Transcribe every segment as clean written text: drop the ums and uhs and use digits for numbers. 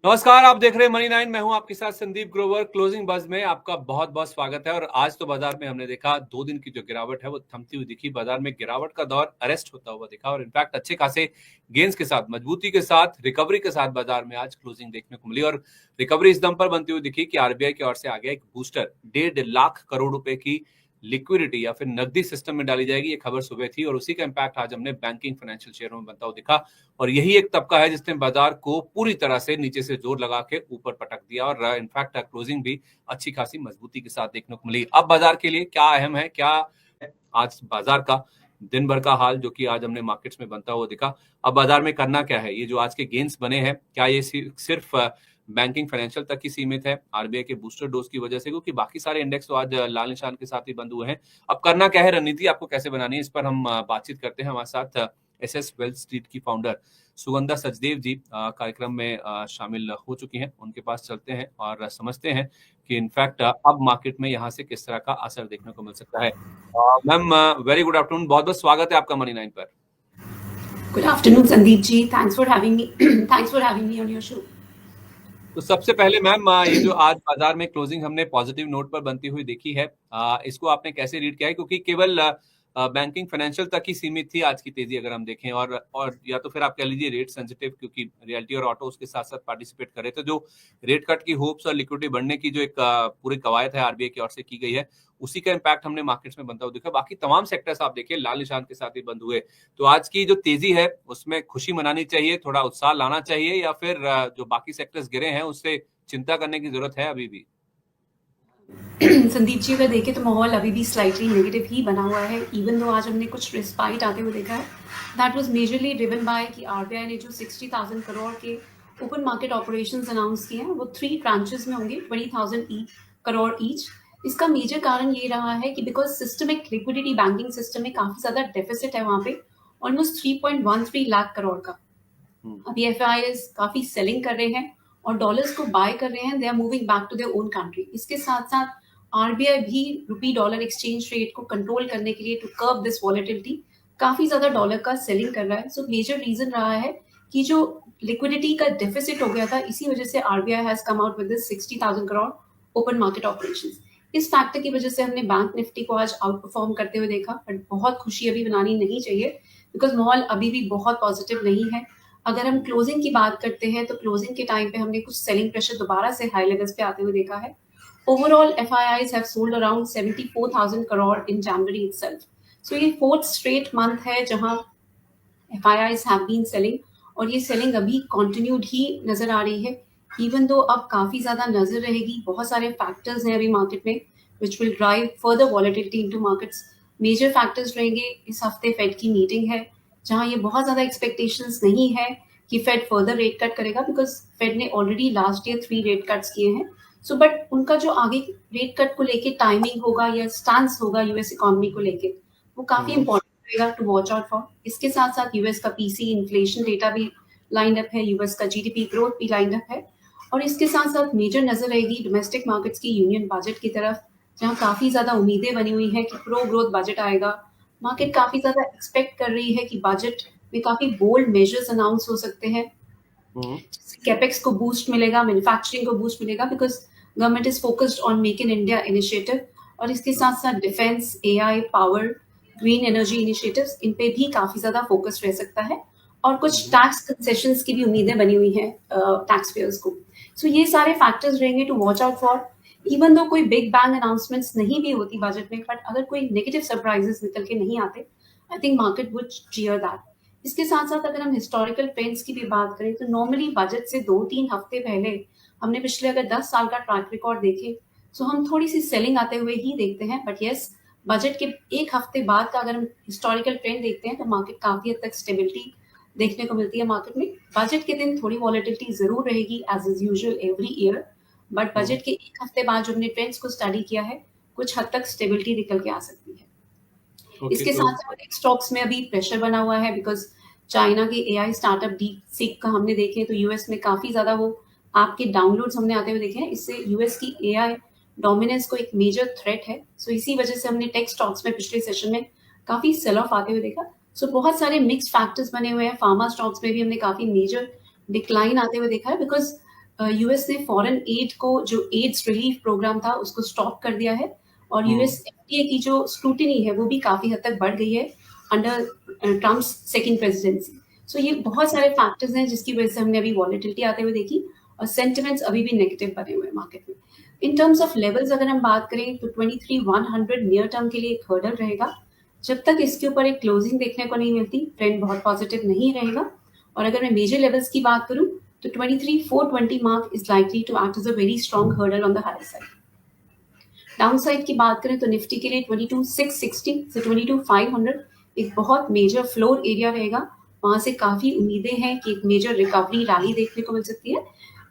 नमस्कार, आप देख रहे हैं मनी 9। मैं हूं आपके साथ संदीप ग्रोवर। क्लोजिंग बज़ में आपका बहुत-बहुत स्वागत है। और आज तो बाजार में हमने देखा 2 दिन की जो गिरावट है वो थमती हुई दिखी। बाजार में गिरावट का दौर अरेस्ट होता हुआ दिखा और इनफैक्ट अच्छे खासे गेन्स के साथ, मजबूती के साथ, रिकवरी के साथ बाजार में आज क्लोजिंग देखने को मिली। और रिकवरी इस दम पर बनती हुई दिखी कि आरबीआई की ओर से आ गया एक बूस्टर। 1.5 लाख करोड़ रुपए की लिक्विडिटी या फिर नकदी सिस्टम में डाली जाएगी, ये खबर सुबह थी और उसी का इम्पैक्ट आज हमने बैंकिंग फाइनेंशियल शेयरों में बनता हुआ दिखा। और यही एक तबका है जिसने बाजार को पूरी तरह से नीचे से जोर लगा के ऊपर पटक दिया और इनफैक्ट क्लोजिंग भी अच्छी खासी मजबूती के साथ देखने को मिली। अब बाजार के लिए क्या अहम है, क्या है आज बाजार का दिन भर का हाल, जो कि आज हमने मार्केट्स में बनता हुआ दिखा। अब बाजार में करना क्या है, ये जो आज के गेन्स बने हैं, क्या ये सिर्फ बैंकिंग फाइनेंशियल तक ही सीमित है आरबीआई के बूस्टर डोज की वजह से, क्योंकि बाकी सारे इंडेक्स तो आज लाल निशान के साथ ही बंद हुए हैं। अब करना क्या है, रणनीति आपको कैसे बनानी है, इस पर हम बातचीत करते हैं। हमारे साथ एसएस वेल्थ स्ट्रीट की फाउंडर सुगंधा सचदेव जी कार्यक्रम में शामिल हो चुकी हैं। उनके पास चलते हैं और समझते हैं कि इनफैक्ट अब मार्केट में यहाँ से किस तरह का असर देखने को मिल सकता है। मैम, वेरी गुड आफ्टरनून, बहुत बहुत स्वागत है आपका मनी 9 पर। Good afternoon, Sandeep ji. Thanks for having me. Thanks for having me on your show. तो सबसे पहले मैम, ये जो आज बाजार में क्लोजिंग हमने पॉजिटिव नोट पर बनती हुई देखी है, इसको आपने कैसे रीड किया है? क्योंकि केवल बैंकिंग फाइनेंशियल तक ही सीमित थी आज की तेजी, अगर हम देखें। और या तो फिर आप कह लीजिए रेट सेंसिटिव, क्योंकि रियल्टी और ऑटो उसके साथ साथ पार्टिसिपेट कर रहे थे। जो रेट कट की होप्स और लिक्विडिटी बढ़ने की जो एक पूरी कवायद है आरबीआई की ओर से की गई है, उसी का इम्पैक्ट हमने मार्केट्स में बनता हुआ दिखा। बाकी तमाम सेक्टर्स आप देखिए लाल निशान के साथ ही बंद हुए। तो आज की जो तेजी है उसमें खुशी मनानी चाहिए, थोड़ा उत्साह लाना चाहिए, या फिर जो बाकी सेक्टर्स गिरे हैं उससे चिंता करने की जरूरत है अभी भी? संदीप जी, अगर देखें तो माहौल अभी भी स्लाइटली नेगेटिव ही बना हुआ है। इवन दो आज हमने कुछ रिस्पाइट आते हुए देखा है, that was majorly driven by कि आरबीआई ने जो 60,000 करोड़ के ओपन मार्केट ऑपरेशंस अनाउंस किए हैं वो 3 ट्रांचेस में होंगे, 20,000 करोड़ ईच। इसका मेजर कारण ये रहा है कि because systemic liquidity banking system में काफी ज्यादा डेफिसिट है वहां पे, ऑलमोस्ट 3.13 लाख करोड़ का। अभी एफआईआईज काफी सेलिंग कर रहे हैं और डॉलर्स को बाय कर रहे हैं, they are moving back to their own country. इसके साथ साथ आरबीआई भी रुपी डॉलर एक्सचेंज रेट को कंट्रोल करने के लिए टू कर्ब दिस वॉलेटिलिटी काफी ज्यादा डॉलर का सेलिंग कर रहा है। सो मेजर रीजन रहा है कि जो लिक्विडिटी का डेफिसिट हो गया था, इसी वजह से RBI has come out with this 60,000 crore open market operations. इस फैक्टर की वजह से हमने बैंक निफ्टी को आज आउट परफॉर्म करते हुए देखा, बट बहुत खुशी अभी बनानी नहीं चाहिए बिकॉज माहौल अभी भी बहुत पॉजिटिव नहीं है। अगर हम क्लोजिंग की बात करते हैं तो क्लोजिंग के टाइम पे हमने कुछ सेलिंग प्रेशर दोबारा से हाई लेवल्स पे आते हुए देखा है। Overall FIIs have sold around 74,000 crore in January itself. So ये फोर्थ स्ट्रेट मंथ है जहां FIIs have been selling और ये सेलिंग अभी कंटिन्यूड ही नजर आ रही है। इवन दो अब काफी ज्यादा नजर रहेगी, बहुत सारे फैक्टर्स हैं अभी मार्केट में which will drive further volatility into markets. Major factors रहेंगे, इस हफ्ते फेड की मीटिंग है जहां ये बहुत ज्यादा एक्सपेक्टेशंस नहीं है कि फेड फर्दर रेट कट करेगा बिकॉज फेड ने already last year 3 rate cuts किए हैं। सो बट उनका जो आगे रेट कट को लेके टाइमिंग होगा या स्टांस होगा यूएस इकोनॉमी को लेके, वो काफी इंपॉर्टेंट रहेगा टू वॉच आउट फॉर। इसके साथ साथ यूएस का पीसी इन्फ्लेशन डेटा भी लाइंड अप है, यूएस का जीडीपी ग्रोथ भी लाइंड अप है। और इसके साथ साथ मेजर नजर रहेगी डोमेस्टिक मार्केट्स की यूनियन बजट की तरफ, जहां काफी ज्यादा उम्मीदें बनी हुई है कि प्रो ग्रोथ बजट आएगा। मार्केट काफी ज्यादा एक्सपेक्ट कर रही है कि बजट में काफी बोल्ड मेजर्स अनाउंस हो सकते हैं। कैपेक्स को बूस्ट मिलेगा, मैन्युफैक्चरिंग को बूस्ट मिलेगा because government is focused on make in India initiative. और इसके साथ साथ defence, AI, power, green energy initiatives, इन पे भी काफी ज्यादा फोकस रह सकता है। और कुछ टैक्स कंसेशंस की भी उम्मीदें बनी हुई हैं टैक्स पेयर्स को। सो ये सारे फैक्टर्स रहेंगे to watch out for. Even though कोई बिग बैंग अनाउंसमेंट्स नहीं भी होती बजट में, बट अगर कोई नेगेटिव सरप्राइजेस निकल के नहीं आते, I think market would cheer that. इसके साथ साथ अगर हम हिस्टोरिकल ट्रेंड्स की भी बात करें तो नॉर्मली बजट से 2-3 हफ्ते पहले हमने पिछले अगर 10 साल का ट्रैक रिकॉर्ड देखे तो हम थोड़ी सी सेलिंग आते हुए ही देखते हैं। बट यस, बजट के एक हफ्ते बाद का अगर हम हिस्टोरिकल ट्रेंड देखते हैं तो मार्केट काफी हद तक स्टेबिलिटी देखने को मिलती है मार्केट में। बजट के दिन थोड़ी वॉलेटिलिटी जरूर रहेगी as is usual every year, but budget के एक हफ्ते बाद जो हमने ट्रेंड्स को स्टडी किया है, कुछ हद तक स्टेबिलिटी निकल के आ सकती है। इसके साथ साथ स्टॉक्स में अभी प्रेशर बना हुआ है बिकॉज चाइना के एआई स्टार्टअप डीप सीक का हमने देखे तो यूएस में काफी ज्यादा वो ऐप के डाउनलोड्स हमने आते हुए देखे हैं। इससे यूएस की एआई डोमिनेंस को एक मेजर थ्रेट है। सो इसी वजह से हमने टेक स्टॉक्स में पिछले सेशन में काफी सेल ऑफ आते हुए देखा। सो बहुत सारे मिक्स फैक्टर्स बने हुए हैं। फार्मा स्टॉक्स में भी हमने काफी मेजर डिक्लाइन आते हुए देखा है बिकॉज यूएस ने फॉरेन एड को, जो एड्स रिलीफ प्रोग्राम था, उसको स्टॉप कर दिया है और यूएस एफडीए की जो स्क्रूटिनी है वो भी काफी हद तक बढ़ गई है अंडर ट्रम्प्स सेकंड प्रेसिडेंसी। सो ये बहुत सारे फैक्टर्स हैं जिसकी वजह से हमने अभी वॉलेटिलिटी आते हुए देखी और सेंटिमेंट्स अभी भी नेगेटिव बने हुए हैं मार्केट में। इन टर्म्स ऑफ लेवल्स अगर हम बात करें तो 23,100 नियर टर्म के लिए एक हर्डल रहेगा। जब तक इसके ऊपर एक क्लोजिंग देखने को नहीं मिलती, ट्रेंड बहुत पॉजिटिव नहीं रहेगा। और अगर मैं मेजर लेवल्स की बात करूं तो 23,420 mark is likely to act as a very strong hurdle on the high side. Down side की बात करें तो निफ्टी के लिए 22,660 से 22,500 एक बहुत मेजर फ्लोर एरिया रहेगा। वहां से काफी उम्मीदें हैं कि एक मेजर रिकवरी रैली देखने को मिल सकती है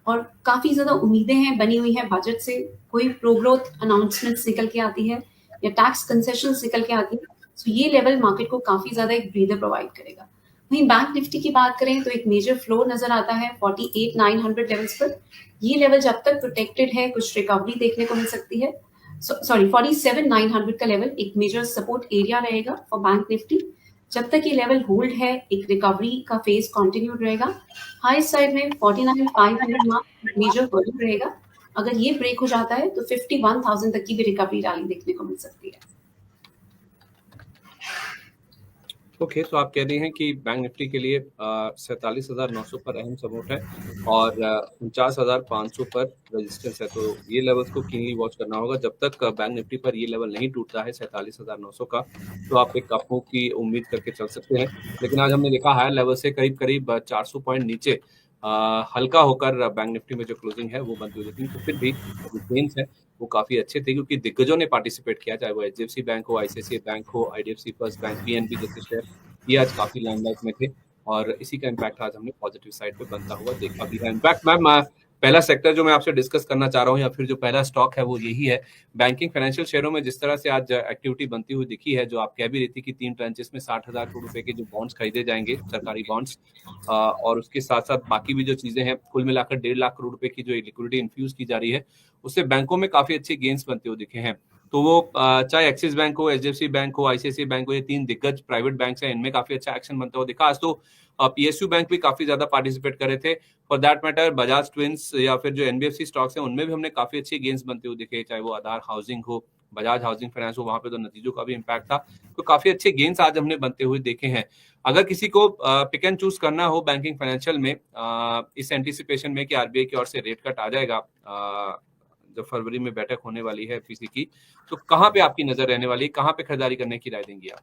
और काफी ज्यादा उम्मीदें हैं बनी हुई हैं बजट से, कोई प्रो ग्रोथ अनाउंसमेंट्स निकल के आती है या टैक्स कंसेशंस निकल के आती है। सो ये लेवल मार्केट को काफी ज्यादा एक ब्रीदर प्रोवाइड करेगा। वहीं बैंक निफ्टी की बात करें तो एक मेजर फ्लोर नजर आता है 48,900 लेवल्स पर। ये लेवल जब तक प्रोटेक्टेड है कुछ रिकवरी देखने को मिल सकती है। सॉरी 47,900 का लेवल एक मेजर सपोर्ट एरिया रहेगा फॉर बैंक निफ्टी। जब तक ये लेवल होल्ड है एक रिकवरी का फेज कंटिन्यू रहेगा। हाई साइड में 49,500 मार्क मेजर हर्डल रहेगा। अगर ये ब्रेक हो जाता है तो 51,000 तक की भी रिकवरी रैली देखने को मिल सकती है। ओके, तो आप कह रही हैं कि बैंक निफ्टी के लिए 47,900 पर अहम सपोर्ट है और 49,500 पर रेजिस्टेंस है। तो ये लेवल्स को कीनली वॉच करना होगा। जब तक बैंक निफ्टी पर ये लेवल नहीं टूटता है 47,900 का, तो आप एक अप मूव की उम्मीद करके चल सकते हैं। लेकिन आज हमने देखा हायर लेवल से करीब करीब 400 पॉइंट नीचे हल्का होकर बैंक निफ्टी में जो क्लोजिंग है वो बनती हुई दिखी। तो फिर भी गेन्स है वो काफी अच्छे थे क्योंकि दिग्गजों ने पार्टिसिपेट किया, चाहे वो एचडीएफसी बैंक हो, आईसीआईसीआई बैंक हो, आईडीएफसी फर्स्ट बैंक, पीएनबी जैसे शेयर, ये आज काफी लाइमलाइट में थे और इसी का इम्पैक्ट आज हमने पॉजिटिव साइड पे बनता हुआ देखा भी है। इम्पैक्ट मैम पहला सेक्टर जो मैं आपसे डिस्कस करना चाह रहा हूँ या फिर जो पहला स्टॉक है वो यही है। बैंकिंग फाइनेंशियल शेयरों में जिस तरह से आज एक्टिविटी बनती हुई दिखी है, जो आप कह भी रही थी कि 3 ट्रांचेस में 60,000 करोड़ रुपए के जो बॉन्ड्स खरीदे जाएंगे, सरकारी बॉन्ड्स, और उसके साथ साथ बाकी भी जो चीजें हैं, कुल मिलाकर 1.5 लाख करोड़ रुपए की जो लिक्विडिटी इन्फ्यूज की जा रही है, उससे बैंकों में काफी अच्छे गेन्स बनते हुए दिखे हैं। तो वो चाहे एक्सिस बैंक हो, एचडीएफसी बैंक हो, आईसीआईसीआई बैंक हो, ये 3 दिग्गज प्राइवेट बैंक हैं, इनमें काफी अच्छा एक्शन बनता हुआ दिखा। आज तो पीएसयू बैंक भी काफी ज्यादा पार्टिसिपेट कर रहे थे। For that matter Bajaj twins या फिर जो एनबीएफसी स्टॉक्स हैं उनमें भी हमने काफी अच्छे गेन्स बनते हुए दिखे, चाहे वो आधार हाउसिंग हो, बजाज हाउसिंग फाइनेंस हो, वहां पे तो नतीजों का भी इम्पैक्ट था। तो काफी अच्छे गेन्स आज हमने बनते हुए देखे हैं। अगर किसी को पिक एंड चूज करना हो बैंकिंग फाइनेंशियल में इस एंटिसिपेशन में कि आरबीआई की ओर से रेट कट आ जाएगा जब फरवरी में बैठक होने वाली है एफपीसी की, तो कहाँ पे आपकी नजर रहने वाली है, कहाँ पे खरीदारी करने की राय देंगी आप?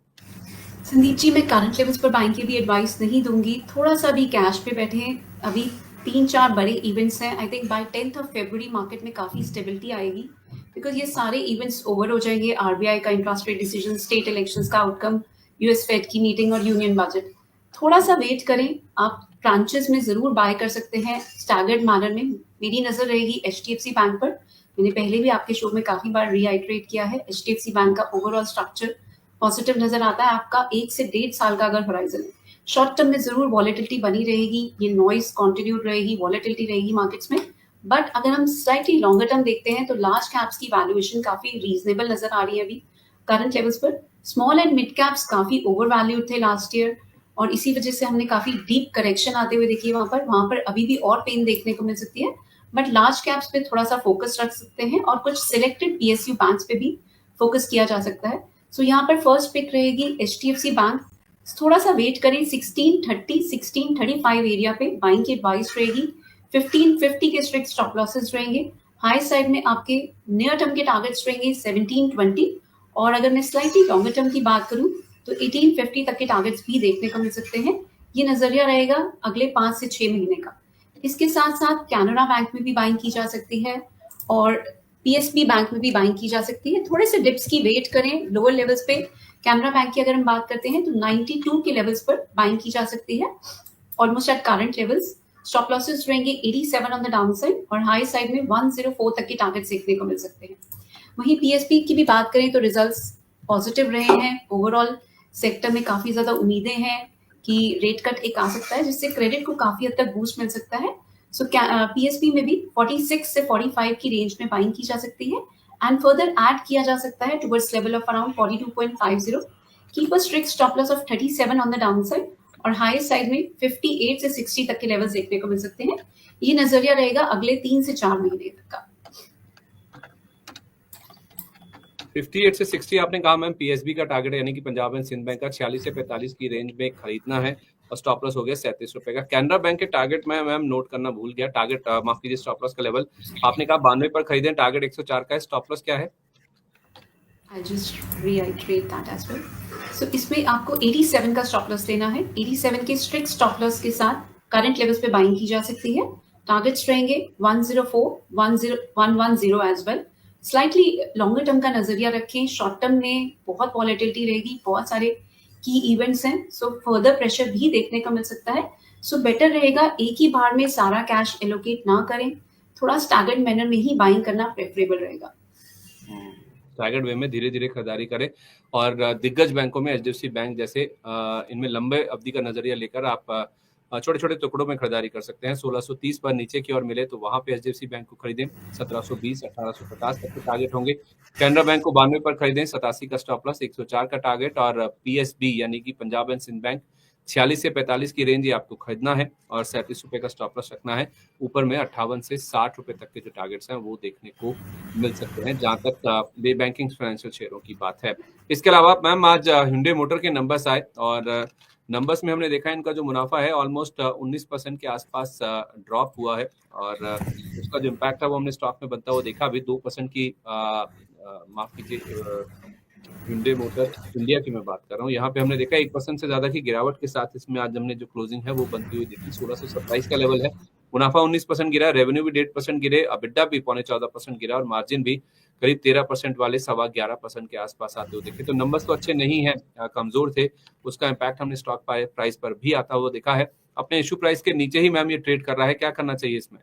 संदीप जी, मैं करंट लेवल्स पर बाइंग की भी एडवाइस नहीं दूंगी। थोड़ा सा भी कैश पे बैठे हैं। अभी 3-4 बड़े इवेंट्स हैं। I think by 10th of February market में काफी स्टेबिलिटी आएगी बिकॉज ये सारे इवेंट्स ओवर हो जाएंगे। आरबीआई का interest rate decision, state elections का आउटकम, यूएस फेड की मीटिंग और यूनियन बजट। थोड़ा सा वेट करें। आप ट्रांचेस में जरूर बाय कर सकते हैं स्टैगर्ड मैनर में। मेरी नजर रहेगी एचडीएफसी बैंक पर। मैंने पहले भी आपके शो में काफी बार रीआइट्रेट किया है, एचडीएफसी बैंक का ओवरऑल स्ट्रक्चर पॉजिटिव नजर आता है। आपका 1 से 1.5 साल का अगर होराइजन है, शॉर्ट टर्म में जरूर वॉलेटिलिटी बनी रहेगी, ये नॉइज कंटिन्यूड रहेगी, वॉलेटिलिटी रहेगी मार्केट्स में। बट अगर हम स्लाइटली लॉन्गर टर्म देखते हैं तो लार्ज कैप्स की वैल्यूएशन काफी रीजनेबल नजर आ रही है अभी करंट लेवल्स पर। स्मॉल एंड मिड कैप्स काफी ओवर वैल्यूड थे लास्ट ईयर और इसी वजह से हमने काफी डीप करेक्शन आते हुए देखी है वहां पर अभी भी और पेन देखने को मिल सकती है। बट लार्ज कैप्स पे थोड़ा सा फोकस रख सकते हैं और कुछ सिलेक्टेड पीएसयू बैंक्स पे भी फोकस किया जा सकता है। सो यहाँ पर फर्स्ट पिक रहेगी एचडीएफसी बैंक। थोड़ा सा वेट करें, 1630 1635 एरिया पे बाइंग की एडवाइस रहेगी। 1550 के स्ट्रिक्ट स्टॉप लॉसेस रहेंगे। हाई साइड में आपके नियर टर्म के टारगेट्स रहेंगे 1720 और अगर मैं स्लाइटली लॉन्गर टर्म की बात करूं तो 1850 तक के टारगेट्स भी देखने को मिल सकते हैं। ये नजरिया रहेगा अगले 5 से 6 महीने का। इसके साथ साथ कैनरा बैंक में भी बाइंग की जा सकती है और पीएसबी बैंक में भी बाइंग की जा सकती है। थोड़े से डिप्स की वेट करें लोअर लेवल्स पे। कैनरा बैंक की अगर हम बात करते हैं तो 92 के लेवल्स पर बाइंग की जा सकती है almost at current levels. Stop losses रहेंगे 87 ऑन द डाउन साइड और हाई साइड में 104 तक के टारगेट देखने को मिल सकते हैं। वहीं पीएसबी की भी बात करें तो रिजल्ट्स पॉजिटिव रहे हैं। ओवरऑल सेक्टर में काफी ज्यादा उम्मीदें हैं कि रेट कट एक आ सकता है जिससे क्रेडिट को काफी हद तक बूस्ट मिल सकता है। सो पीएसबी में भी 46 से 45 की रेंज में बाइंग की जा सकती है एंड फर्दर ऐड किया जा सकता है towards level of around 42.50। Keep a strict stop loss of 37 on the down side और हाईएस्ट साइड में 58 से 60 तक के लेवल्स देखने को मिल सकते हैं। ये नजरिया रहेगा अगले 3 से 4 महीने तक का। 58 से 60 आपने कहा मैम पीएसबी का टारगेट है, यानी कि पंजाब एंड सिंध बैंक का 46 से 45 की रेंज में खरीदना है और स्टॉप लॉस हो गया 37 रुपए का। कैनरा बैंक के टारगेट में मैम नोट करना भूल गया, टारगेट माफ कीजिए स्टॉप लॉस का लेवल आपने कहा 92 पर खरीदें, टारगेट 104 का है, स्टॉप लॉस क्या है? I'll just reiterate that as well. So इसमें आपको 87 का स्टॉप लॉस लेना है। 87 के स्ट्रिक्ट स्टॉप लॉस के साथ करंट लेवल्स पे बाइंग की जा सकती है। टारगेट्स रहेंगे 104, 110 as well. Slightly longer term का नजरिया रखें, शॉर्ट टर्म में बहुत वॉलेटिलिटी रहेगी, बहुत सारे की इवेंट्स हैं, सो फर्दर प्रेशर भी देखने को मिल सकता है। सो बेटर रहेगा एक ही बार में सारा कैश एलोकेट ना करें, थोड़ा स्टैगर्ड मैनर में ही बाइंग करना प्रेफरेबल रहेगा। स्टैगर्ड वे में धीरे धीरे खरीदारी करें और दिग्गज बैंकों में एचडीएफसी बैंक जैसे इनमें लंबे अवधि का नजरिया लेकर आप छोटे छोटे टुकड़ों में खरीदारी कर सकते हैं। 1630 पर नीचे की ओर मिले तो वहां पे एचडीएफसी बैंक को खरीदें, 1720 1850 तक के टारगेट होंगे। कैनरा बैंक को 92 पर खरीदें, 87 का स्टॉप लॉस, 104 का टारगेट। और पीएसबी यानी कि पंजाब एंड सिंध बैंक 46 से 45 की रेंज आपको खरीदना है और 37 रुपए का स्टॉप लॉस रखना है। ऊपर में 58 से 60 रुपए तक के जो टारगेट्स हैं वो देखने को मिल सकते हैं, जहां तक बे बैंकिंग फाइनेंशियल शेयरों की बात है। इसके अलावा मैम आज hyundai मोटर के नंबर्स आए और नंबर्स में हमने देखा इनका जो मुनाफा है ऑलमोस्ट 19% के आसपास ड्रॉप हुआ है और उसका जो इम्पैक्ट है वो हमने स्टॉक में बनता हुआ देखा। अभी 2% की माफ कीजिए hyundai मोटर इंडिया की मैं बात कर रहा हूँ, यहाँ पे हमने देखा 1% से ज्यादा की गिरावट के साथ इसमें आज हमने जो क्लोजिंग है वो बनती हुई देखी। 1627 का लेवल है, मुनाफा 19% गिरा, रेवेन्यू भी 1.5% गिरे, अबिडा भी 14.25% गिरा और मार्जिन भी करीब 13% वाले 11.25% के आसपास आते हुए देखे। तो नंबर्स तो अच्छे नहीं है, कमजोर थे, उसका इम्पैक्ट हमने स्टॉक प्राइस पर भी आता हुआ देखा है। अपने इशू प्राइस के नीचे ही मैम ये ट्रेड कर रहा है, क्या करना चाहिए इसमें?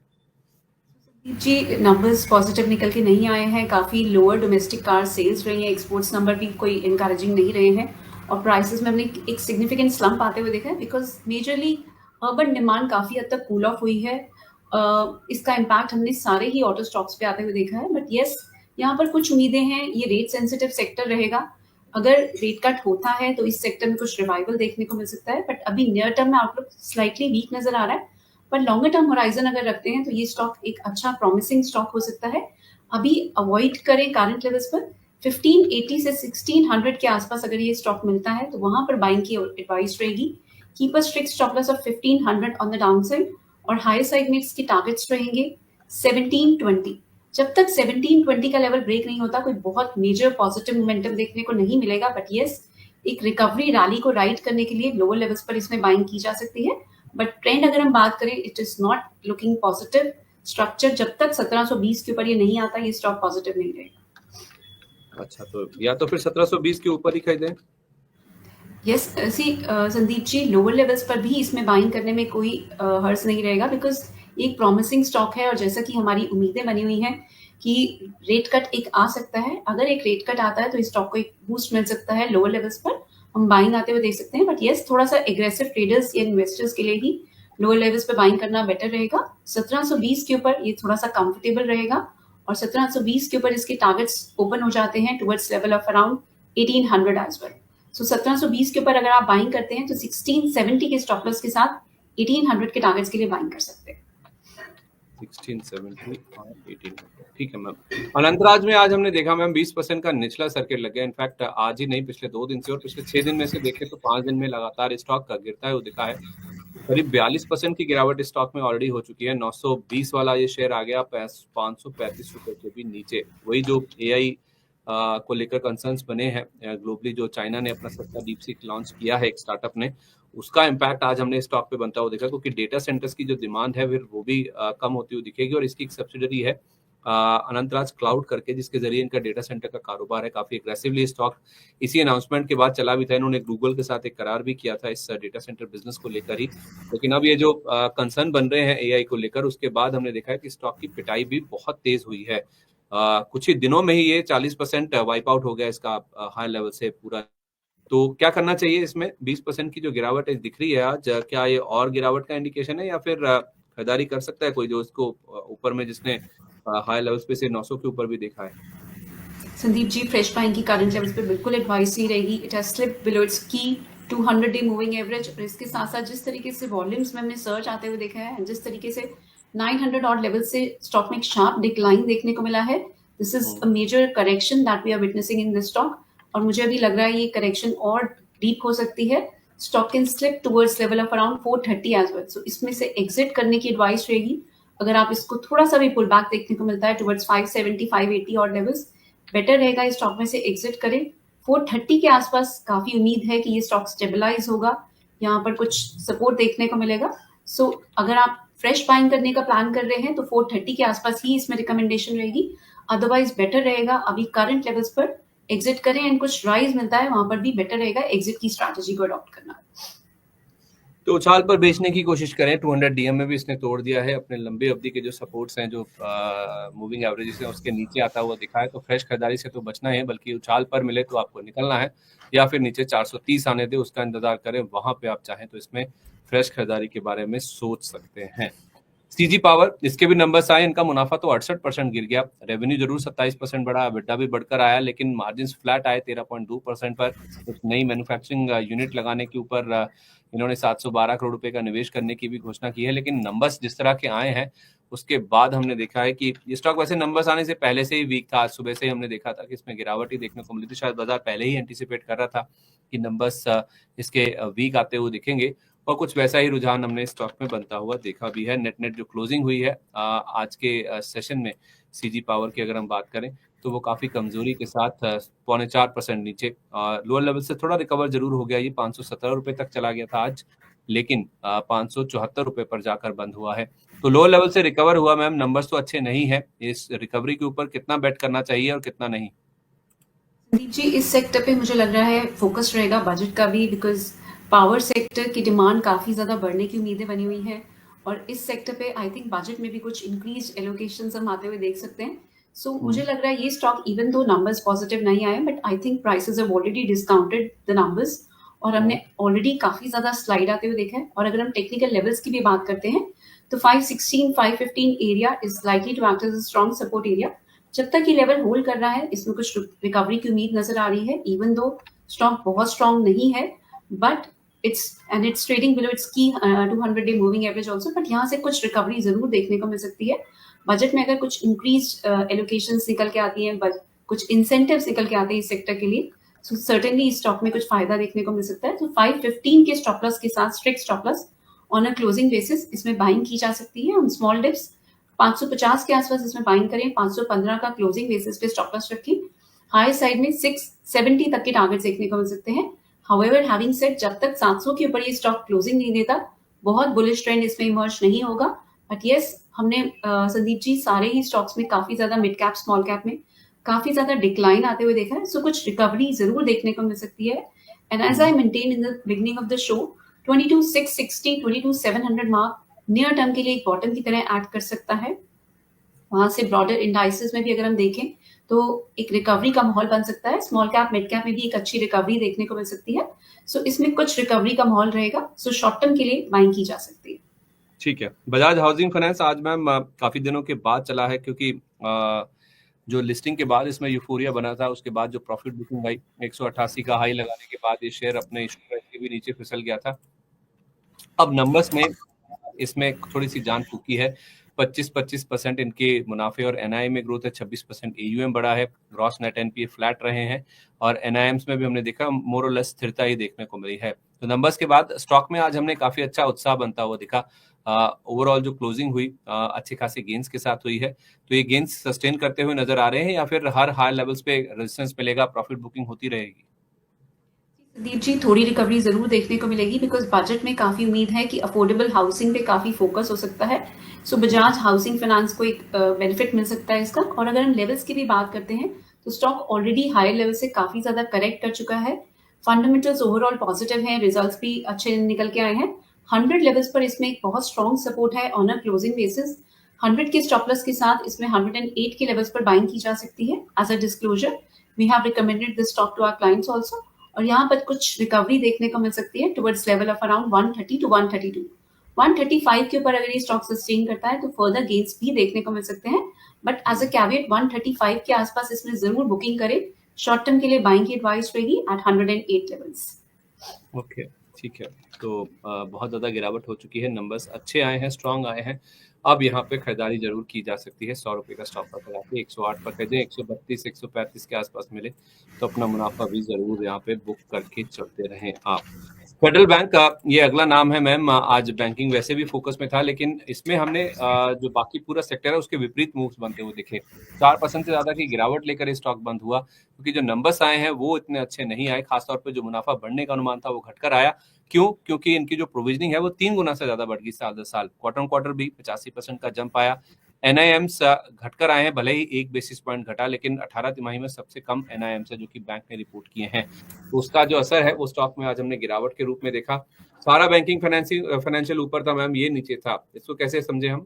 जी नंबर्स पॉजिटिव निकल के नहीं आए हैं, काफ़ी लोअर डोमेस्टिक कार सेल्स रही हैं, एक्सपोर्ट्स नंबर भी कोई इनकरेजिंग नहीं रहे हैं और प्राइसेस में हमने एक सिग्निफिकेंट स्लम्प आते हुए देखा है बिकॉज मेजरली अर्बन डिमांड काफ़ी हद तक कूल ऑफ हुई है। इसका इम्पैक्ट हमने सारे ही ऑटो स्टॉक्स पे आते हुए देखा है। बट येस, यहाँ पर कुछ उम्मीदें हैं, ये रेट सेंसिटिव सेक्टर रहेगा, अगर रेट कट होता है तो इस सेक्टर में कुछ रिवाइवल देखने को मिल सकता है। बट अभी नियर टर्म में आउटलुक स्लाइटली वीक नजर आ रहा है, पर लॉन्गर टर्म होराइजन अगर रखते हैं तो ये स्टॉक एक अच्छा प्रॉमिसिंग स्टॉक हो सकता है। अभी अवॉइड करें करंट लेवल्स पर 1580 से 1600 के आसपास अगर ये स्टॉक मिलता है तो वहां पर बाइंग की एडवाइस रहेगी। Keep a strict stop loss of 1500 on the down side और हायर साइड में इसके टारगेट्स रहेंगे 1720। जब तक 1720 का लेवल ब्रेक नहीं होता कोई बहुत मेजर पॉजिटिव मोमेंटम देखने को नहीं मिलेगा। बट यस, एक रिकवरी रैली को राइड करने के लिए लोअर लेवल्स पर इसमें बाइंग की जा सकती है। बट ट्रेंड अगर हम बात करें it is not looking positive. Structure जब तक 1720 के ऊपर ये नहीं आता ये स्टॉक पॉजिटिव नहीं रहेगा। अच्छा, तो या तो फिर 1720 के ऊपर ही खरीदें। यस सी संदीप जी, लोअर लेवल्स पर भी इसमें बाइंग करने में कोई हर्ज नहीं रहेगा बिकॉज एक प्रॉमिसिंग स्टॉक है और जैसा कि हमारी उम्मीदें बनी हुई हैं कि रेट कट एक आ सकता है, अगर एक रेट कट आता है तो इस स्टॉक को एक बूस्ट मिल सकता है, लोअर लेवल्स पर हम बाइंग आते हुए देख सकते हैं। बट यस, थोड़ा सा एग्रेसिव ट्रेडर्स या इन्वेस्टर्स के लिए ही लोअर लेवल्स पे बाइंग करना बेटर रहेगा। 1720 के ऊपर ये थोड़ा सा कंफर्टेबल रहेगा और 1720 के ऊपर इसके टारगेट्स ओपन हो जाते हैं towards level of around 1800 as well. So 1720 के ऊपर अगर आप बाइंग करते हैं तो 1670 के स्टॉप लॉस के साथ 1800 के टारगेट्स के लिए बाइंग कर सकते हैं। 1670 और 1800, ठीक है मैम। अनंतराज में आज हमने देखा मैम 20% का निचला सर्किट लग गया। इनफैक्ट आज ही नहीं, पिछले 2 दिन से और पिछले 6 दिन में से देखें तो 5 दिन में लगातार स्टॉक का गिरता है वो दिखा है। करीब 42% की गिरावट स्टॉक में ऑलरेडी हो चुकी है। 920 वाला ये शेयर आ गया 535 रुपए के भी नीचे। वही जो एआई को लेकर कंसर्न्स बने हैं ग्लोबली, जो चाइना ने अपना सस्ता डीपसीक लॉन्च किया है एक स्टार्टअप ने, उसका इम्पैक्ट आज हमने स्टॉक पे बनता हुआ देखा क्योंकि डेटा सेंटर्स की जो डिमांड है फिर वो भी कम होती हुई दिखेगी। और इसकी एक सब्सिडरी है अनंतराज क्लाउड करके, जिसके जरिए इनका डेटा सेंटर का कारोबार है। काफी एग्रेसिवली स्टॉक इसी अनाउंसमेंट के बाद चला भी था। इन्होंने गूगल के साथ एक करार भी किया था इस डेटा सेंटर बिजनेस को लेकर ही। लेकिन अब ये जो कंसर्न बन रहे हैं एआई को लेकर, उसके बाद हमने देखा है कि स्टॉक की पिटाई भी बहुत तेज हुई है। कुछ ही दिनों में ही ये 40% वाइप आउट हो गया इसका हाई लेवल से पूरा। तो क्या करना चाहिए इसमें? 20% की जो गिरावट है दिख रही है आज, क्या ये और गिरावट का इंडिकेशन है या फिर खरीदारी कर सकता है कोई जो इसको ऊपर में, जिसने हाई लेवल्स पे से 900 के ऊपर भी देखा है? संदीप जी, फ्रेश बाइंग की करंट लेवल्स पे बिल्कुल एडवाइस नहीं रहेगी। It has slipped below it's की 200 डे मूविंग एवरेज, और इसके साथ साथ जिस तरीके से वॉल्यूम्स में हमने सर्च आते हुए देखा है, जिस तरीके से 900 ऑड लेवल से स्टॉक में एक शार्प डिक्लाइन देखने को मिला है, this is a major correction that we are witnessing in this stock. और मुझे अभी लग रहा है ये करेक्शन और डीप हो सकती है। Stock can slip towards level of around 430 as well. So इसमें से एग्जिट करने की एडवाइस रहेगी। अगर आप इसको थोड़ा सा भी पुल बैक देखने को मिलता है टुवर्ड्स 570 580 और लेवल्स, बेटर रहेगा इस स्टॉक में से एग्जिट करें। 430 के आसपास काफी उम्मीद है कि ये स्टॉक स्टेबलाइज होगा, यहाँ पर कुछ सपोर्ट देखने को मिलेगा। सो अगर आप फ्रेश बाइंग करने का प्लान कर रहे हैं तो 430 के आसपास ही इसमें रिकमेंडेशन रहेगी। अदरवाइज बेटर रहेगा अभी करंट लेवल्स पर एग्जिट करें, एंड कुछ राइज मिलता है वहां पर भी बेटर रहेगा एग्जिट की स्ट्रैटेजी को अडॉप्ट करना। तो उछाल पर बेचने की कोशिश करें। 200 डीएम में भी इसने तोड़ दिया है। अपने लंबे अवधि के जो सपोर्ट्स हैं, जो मूविंग एवरेजेस हैं, उसके नीचे आता हुआ दिखा है। तो फ्रेश खरीदारी से तो बचना है, बल्कि उछाल पर मिले तो आपको निकलना है, या फिर नीचे 430 आने दे, उसका इंतजार करें। वहां पे आप चाहें तो इसमें फ्रेश खरीदारी के बारे में सोच सकते हैं। सीजी पावर, इसके भी नंबर्स आए। इनका मुनाफा तो 68% गिर गया। रेवेन्यू जरूर 27% बढ़ा, EBITDA भी बढ़कर आया, लेकिन मार्जिन फ्लैट आए 13.2% पर। कुछ नई मैन्युफैक्चरिंग यूनिट लगाने के ऊपर इन्होंने 712 करोड़ रुपए का निवेश करने की भी घोषणा की है। लेकिन नंबर्स जिस तरह के आए हैं, उसके बाद हमने देखा है कि ये स्टॉक वैसे नंबर्स आने से पहले से ही वीक था। आज सुबह से ही हमने देखा था कि इसमें गिरावट ही देखने को मिली थी। शायद बाजार पहले ही एंटिसिपेट कर रहा था कि नंबर्स इसके वीक आते हुए दिखेंगे, और कुछ वैसा ही रुझान हमने स्टॉक में बनता हुआ देखा भी है। नेट जो क्लोजिंग हुई है आज के सेशन में सीजी पावर की अगर हम बात करें, तो वो काफी कमजोरी के साथ 4.25% नीचे, लोअर लेवल से थोड़ा रिकवर जरूर हो गया। ये 517 रुपए तक चला गया था आज, लेकिन 574 रुपए पर जाकर बंद हुआ है। तो लोअर लेवल से रिकवर हुआ मैम, नंबर्स तो अच्छे नहीं है। इस रिकवरी के ऊपर कितना बेट करना चाहिए और कितना नहीं? संदीप जी, इस सेक्टर पे मुझे लग रहा है फोकस रहेगा बजट का भी, बिकॉज पावर सेक्टर की डिमांड काफ़ी ज़्यादा बढ़ने की उम्मीदें बनी हुई हैं, और इस सेक्टर पे आई थिंक बजट में भी कुछ इंक्रीज एलोकेशन हम आते हुए देख सकते हैं। सो मुझे लग रहा है ये stock, even though numbers positive नहीं आए, but I think prices have already discounted the numbers, और हमने ऑलरेडी काफ़ी ज़्यादा स्लाइड आते हुए देखा है। और अगर हम टेक्निकल लेवल्स की भी बात करते हैं तो 516 515 area is likely to act as a strong support area. जब तक ये लेवल होल्ड कर रहा है, इसमें कुछ रिकवरी की उम्मीद नजर आ रही है, इवन दो स्टॉक बहुत स्ट्रॉन्ग नहीं है, but it's trading below it's की 200 day moving average also. But यहाँ से कुछ रिकवरी जरूर देखने को मिल सकती है। बजट में अगर कुछ इंक्रीज एलोकेशंस निकल के आती हैं, कुछ इंसेंटिव्स निकल के आते हैं इस सेक्टर के लिए, सो सर्टेनली इस स्टॉक में कुछ फायदा देखने को मिल सकता है। तो 515 के स्टॉप लॉस के साथ, strict stop loss on a closing basis, इसमें बाइंग की जा सकती है। हम स्मॉल डिप्स 550 के आसपास इसमें बाइंग करें, 515 का क्लोजिंग बेसिस पे स्टॉप लॉस रखें। हाई साइड में 670 तक के टारगेट देखने को मिल सकते हैं। हाउएवर, हैविंग सेड, जब तक 700 के ऊपर ये स्टॉक क्लोजिंग नहीं देता, बहुत बुलिश ट्रेंड इसमें इमर्ज नहीं होगा। बट यस, हमने संदीप जी सारे ही स्टॉक्स में काफी ज्यादा मिड कैप स्मॉल कैप में काफी ज्यादा डिक्लाइन आते हुए देखा है। सो कुछ रिकवरी जरूर देखने को मिल सकती है। And as I maintain in the beginning of the show, 22,660 22,700 mark near term के लिए एक बॉटम की तरह ऐड कर सकता है। वहां से ब्रॉडर इंडाइसेस में भी अगर हम देखें तो एक रिकवरी का माहौल बन सकता है। स्मॉल कैप मिड कैप में भी एक अच्छी रिकवरी देखने को मिल सकती है। सो इसमें कुछ रिकवरी का माहौल रहेगा। सो शॉर्ट टर्म के लिए बाइंग की जा सकती है। ठीक है। बजाज हाउसिंग फाइनेंस आज मैम काफी दिनों के बाद चला है, क्योंकि जो लिस्टिंग के बाद इसमें यूफोरिया बना था, उसके बाद जो प्रॉफिट बुकिंग आई 188 का हाई लगाने के बाद, ये शेयर अपने इशू प्राइस के भी नीचे फिसल गया था। अब नंबर्स में इसमें थोड़ी सी जान फूकी है। 25% इनके मुनाफे और एनआई में ग्रोथ है। 26% एयूएम बढ़ा है। ग्रॉस नेट एनपीए फ्लैट रहे हैं, और एनआईएम्स में भी हमने देखा मोर और लेस स्थिरता ही देखने को मिली है। तो नंबर्स के बाद स्टॉक में आज हमने काफी अच्छा उत्साह बनता हुआ दिखा। ओवरऑल जो क्लोजिंग हुई अच्छे खासे गेंस के साथ हुई है। तो ये गेंस सस्टेन करते हुए नजर आ रहे हैं, या फिर हर हाई लेवल्स पे रेजिस्टेंस मिलेगा, प्रॉफिट बुकिंग होती रहेगी? संदीप जी, थोड़ी रिकवरी जरूर देखने को मिलेगी, बिकॉज बजट में काफी उम्मीद है कि अफोर्डेबल हाउसिंग पे काफी फोकस हो सकता है। सो बजाज हाउसिंग फाइनेंस को एक बेनिफिट मिल सकता है इसका। और अगर हम लेवल्स की भी बात करते हैं तो स्टॉक ऑलरेडी हायर लेवल से काफी ज्यादा करेक्ट कर चुका है। फंडामेंटल्स ओवरऑल पॉजिटिव हैं, रिजल्ट्स भी अच्छे निकल के आए हैं। 100 लेवल्स पर इसमें एक बहुत स्ट्रॉन्ग सपोर्ट है ऑन अ क्लोजिंग बेसिस। 100 के स्टॉप लॉस के साथ इसमें 108 के लेवल्स पर बाइंग की जा सकती है। As a disclosure, we have recommended this stock to our clients also, और यहाँ पर कुछ रिकवरी देखने को मिल सकती है towards level of around 130 to 132। 135 के ऊपर अगर ये स्टॉक सस्टेन करता है तो फर्दर गेन्स भी देखने को मिल सकते हैं। बट एज अ कैविएट 135 के आसपास इसमें जरूर बुकिंग करें। शॉर्ट टर्म के लिए बाइंग की एडवाइस रहेगी एट 108 लेवल्स। ओके, ठीक है। तो बहुत ज़्यादा गिरावट हो चुकी है, नंबर्स अच्छे आए हैं, स्ट्रॉन्ग आए हैं। अब यहाँ पे खरीदारी ज़रूर की जा सकती है, ₹100 का स्टॉप लॉस लगा के 108 पर खरीदें, 132, 135 के आसपास मिले, तो अपना मुनाफ़ा भी ज़रूर यहाँ पे बुक करके चलते रहें आप। फेडरल बैंक का ये अगला नाम है मैम। आज बैंकिंग वैसे भी फोकस में था, लेकिन इसमें हमने जो बाकी पूरा सेक्टर है उसके विपरीत मूव्स बनते हुए दिखे। 4% से ज़्यादा की गिरावट लेकर ये स्टॉक बंद हुआ, क्योंकि जो नंबर्स आए हैं वो इतने अच्छे नहीं आए, खासतौर पे जो मुनाफा बढ़ने का अनुमान था वो घटकर आया। क्यों? क्योंकि इनकी जो प्रोविजनिंग है वो 3 गुना से ज़्यादा बढ़ गई साल दर साल। क्वार्टर ऑन क्वार्टर भी 85% का जंप आया। एनआईएम्स घटकर आए हैं, भले ही 1 बेसिस पॉइंट घटा, लेकिन 18 तिमाही में सबसे कम एनआईएम्स है जो कि बैंक ने रिपोर्ट किए हैं। तो उसका जो असर है वो स्टॉक में आज हमने गिरावट के रूप में देखा। सारा बैंकिंग फाइनेंशियल ऊपर था मैम, ये नीचे था, इसको कैसे समझे हम?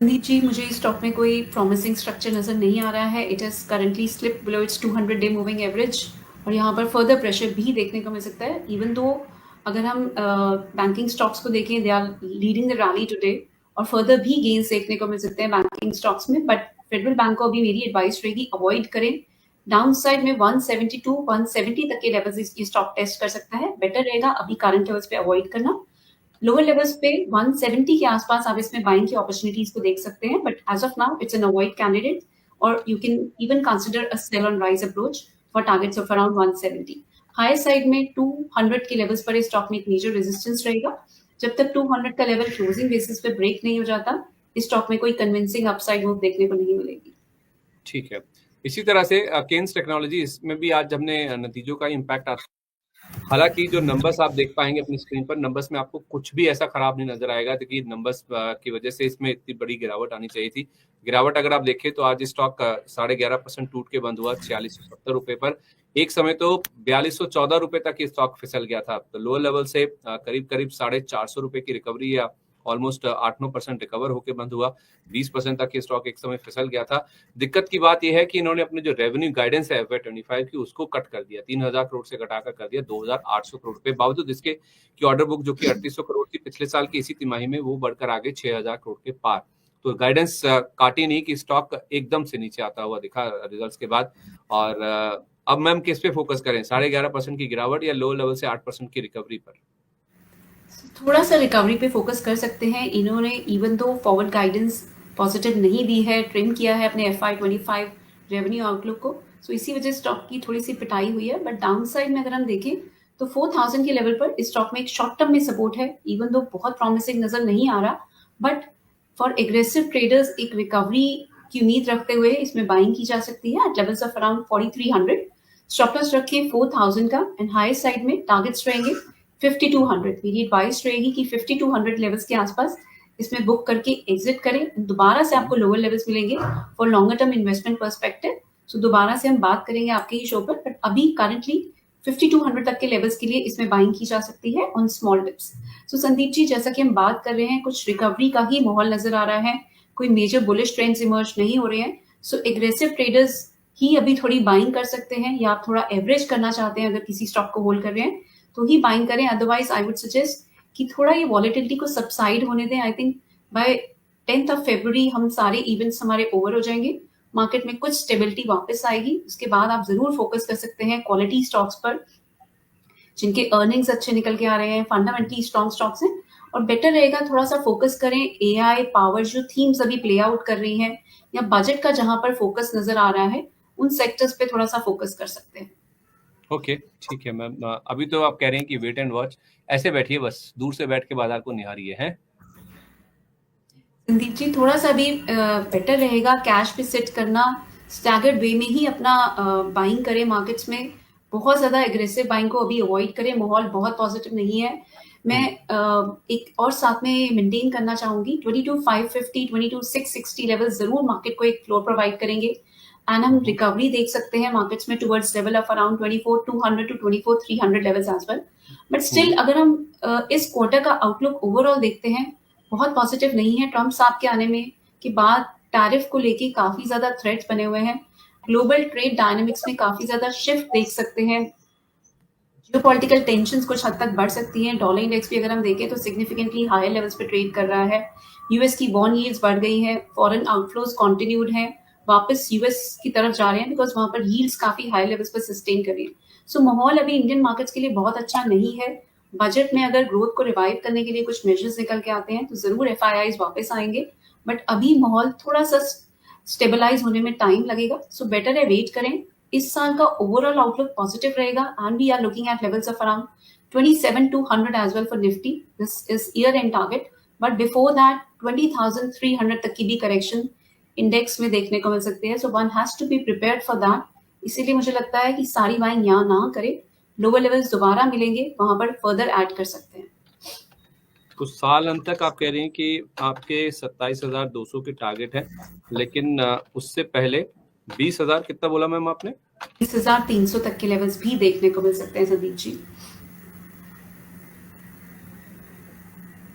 संदीप जी, मुझे इस स्टॉक में कोई प्रॉमिसिंग स्ट्रक्चर नजर नहीं आ रहा है। It has currently slip below it's 200 day moving average, और यहाँ पर फर्दर प्रेशर भी देखने को मिल सकता है। इवन दो अगर हम बैंकिंग स्टॉक्स को देखें, they are leading the rally today, और फर्दर भी गेन्स देखने को मिल सकते हैं बैंकिंग स्टॉक्स में। बट फेडरल बैंक को अभी मेरी एडवाइस रहेगी, अवॉइड करें। डाउन साइड में 172, 170 तक के लेवल्स ये स्टॉक टेस्ट कर सकता है। बेटर रहेगा अभी करंट लेवल्स पे अवॉइड करना। लोअर लेवल्स पे 170 के आसपास आप इसमें बाइंग की अपॉर्चुनिटीज को देख सकते हैं, but as of now it's an avoid candidate, और you can even consider a sell on rise approach for targets of around 170। Higher side में 200 के लेवल्स पर इस स्टॉक में एक मेजर रेजिस्टेंस रहेगा। जब तक 200 का लेवल क्लोजिंग बेसिस पे ब्रेक नहीं हो जाता, इस स्टॉक में कोई कन्विंसिंग अपसाइड मूव देखने को नहीं मिलेगी। ठीक है। इसी तरह से केन्स टेक्नोलॉजी, इसमें भी आज हमने नतीजों का इम्पैक्ट आता। हालांकि जो नंबर्स आप देख पाएंगे अपनी स्क्रीन पर, नंबर्स में आपको कुछ भी ऐसा खराब नहीं नजर आएगा, क्योंकि नंबर्स की वजह से इसमें इतनी बड़ी गिरावट आनी चाहिए थी। गिरावट अगर आप देखें तो आज स्टॉक 11.5% टूट के बंद हुआ 4670 रुपए पर। एक समय तो 4214 रुपए तक ये स्टॉक फिसल गया था। तो लोअर लेवल से करीब करीब 450 रुपए की रिकवरी या ऑलमोस्ट 8-9% रिकवर होकर बंद हुआ। 20% तक ये स्टॉक एक समय फिसल गया था। दिक्कत की बात यह है कि इन्होंने अपने जो रेवेन्यू गाइडेंस है FY25 की, उसको कट कर दिया, 3000 करोड़ से घटाकर कर दिया 2800 करोड़ रुपए। बावजूद इसके कि ऑर्डर बुक जो कि 3800 करोड़ थी पिछले साल की इसी तिमाही में, वो बढ़कर आगे 6000 करोड़ के पार। तो गाइडेंस काटी नहीं कि स्टॉक एकदम से नीचे आता हुआ दिखा रिजल्ट्स के बाद। और अब मैम किस पे फोकस करें, 11.5% की गिरावट या लो लेवल से 8% की रिकवरी पर? थोड़ा सा रिकवरी पे फोकस कर सकते हैं। इन्होंने even though forward guidance positive नहीं दी है, ट्रिम किया है अपने FY25 रेवेन्यू आउटलुक को, सो इसी वजह से स्टॉक की थोड़ी सी पिटाई हुई है। बट डाउन साइड में अगर हम देखें तो 4000 के लेवल पर इस स्टॉक में एक शॉर्ट टर्म में सपोर्ट है, इवन दो बहुत प्रॉमिसिंग नजर नहीं आ रहा। बट फॉर एग्रेसिव ट्रेडर्स एक रिकवरी की उम्मीद रखते हुए इसमें बाइंग की जा सकती है at levels of around 4300। Stop loss रखिए 4000 का, एंड हाई साइड में टारगेट्स रहेंगे 5200। मेरी एडवाइस रहेगी कि 5200 लेवल्स के आसपास इसमें बुक करके एग्जिट करें। दोबारा से आपको लोअर लेवल्स मिलेंगे for longer term investment perspective. So दोबारा से हम बात करेंगे आपके ही शो पर, बट अभी करंटली 5200 तक के लेवल्स के लिए इसमें बाइंग की जा सकती है ऑन स्मॉल डिप्स। सो संदीप जी, जैसा कि हम बात कर रहे हैं, कुछ रिकवरी का ही माहौल नजर आ रहा है, कोई मेजर बुलिश ट्रेंड्स इमर्ज नहीं हो रहे हैं। सो एग्रेसिव ट्रेडर्स ही अभी थोड़ी बाइंग कर सकते हैं, या आप थोड़ा एवरेज करना चाहते हैं अगर किसी स्टॉक को होल्ड कर रहे हैं तो ही बाइंग करें। अदरवाइज आई वुड सजेस्ट कि थोड़ा ये वॉलेटिलिटी को सबसाइड होने दें। I think by 10th of February हम सारे इवेंट्स हमारे ओवर हो जाएंगे, मार्केट में कुछ स्टेबिलिटी वापस आएगी। उसके बाद आप जरूर फोकस कर सकते हैं क्वालिटी स्टॉक्स पर, जिनके अर्निंग्स अच्छे निकल के आ रहे हैं, फंडामेंटली स्ट्रॉन्ग स्टॉक्स हैं। और बेटर रहेगा थोड़ा सा फोकस करें AI पावर जो थीम्स अभी प्ले आउट कर रही हैं, या बजट का जहां पर फोकस नजर आ रहा है, उन सेक्टर्स पे थोड़ा सा फोकस कर सकते हैं। ओके, ठीक है मैम। अभी तो आप कह रहे हैं कि वेट एंड वॉच, ऐसे बैठिए, बस दूर से बैठ के बाजार को निहारिए हैं। संदीप जी, थोड़ा सा भी बेटर रहेगा कैश पे सेट करना, स्टैगर्ड वे में ही अपना बाइंग करें मार्केट्स में। बहुत ज्यादा एग्रेसिव बाइंग को अभी अवॉइड करें, माहौल बहुत पॉजिटिव नहीं है। मैं एक और साथ में मेंटेन करना चाहूंगी, 22,550 22,660 लेवल जरूर मार्केट को एक फ्लोर प्रोवाइड करेंगे, एंड हम रिकवरी देख सकते हैं मार्केट्स में towards level of around 24,200 to 24,300 levels as well. But still अगर हम इस क्वार्टर का आउटलुक ओवरऑल देखते हैं, बहुत पॉजिटिव नहीं है। ट्रम्प साहब के आने में के बाद टैरिफ को लेके काफी ज्यादा थ्रेट्स बने हुए हैं। ग्लोबल ट्रेड डायनामिक्स में काफी ज्यादा शिफ्ट देख सकते हैं। जियोपॉलिटिकल टेंशंस कुछ हद तक बढ़ सकती हैं। डॉलर इंडेक्स भी अगर हम देखें तो सिग्निफिकेंटली हायर लेवल्स पे ट्रेड कर रहा है। यूएस की बॉन्ड यील्ड्स बढ़ गई है, फॉरेन आउटफ्लोज कंटिन्यूड हैं, वापस यूएस की तरफ जा रहे हैं बिकॉज वहां पर यील्ड्स काफी हाई लेवल्स पर सस्टेन कर रही है. सो माहौल अभी इंडियन मार्केट्स के लिए बहुत अच्छा नहीं है. बजट में अगर ग्रोथ को रिवाइव करने के लिए कुछ मेजर्स निकल के आते हैं तो जरूर एफआईआईज वापस आएंगे, बट अभी माहौल थोड़ा सा स्टेबलाइज होने में टाइम लगेगा. सो बेटर है वेट करें. इस साल का ओवरऑल आउटलुक पॉजिटिव रहेगा and we are looking at levels of around 27,200 as well for Nifty. This is year end target, but before that 20,300 तक की भी करेक्शन इंडेक्स में देखने को मिल सकते हैं. So one has to be prepared for that. इसीलिए मुझे लगता है कि सारी बाइंग यहाँ ना करें. लोअर लेवल्स दोबारा मिलेंगे, वहां पर फर्दर ऐड कर सकते हैं. तो साल अंत तक आप कह रही हैं कि आपके 27,200 के टारगेट है, लेकिन उससे पहले 20,000 कितना बोला मैम आपने? 20,300 तक के लेवल्स भी देखने को मिल सकते हैं संदीप जी.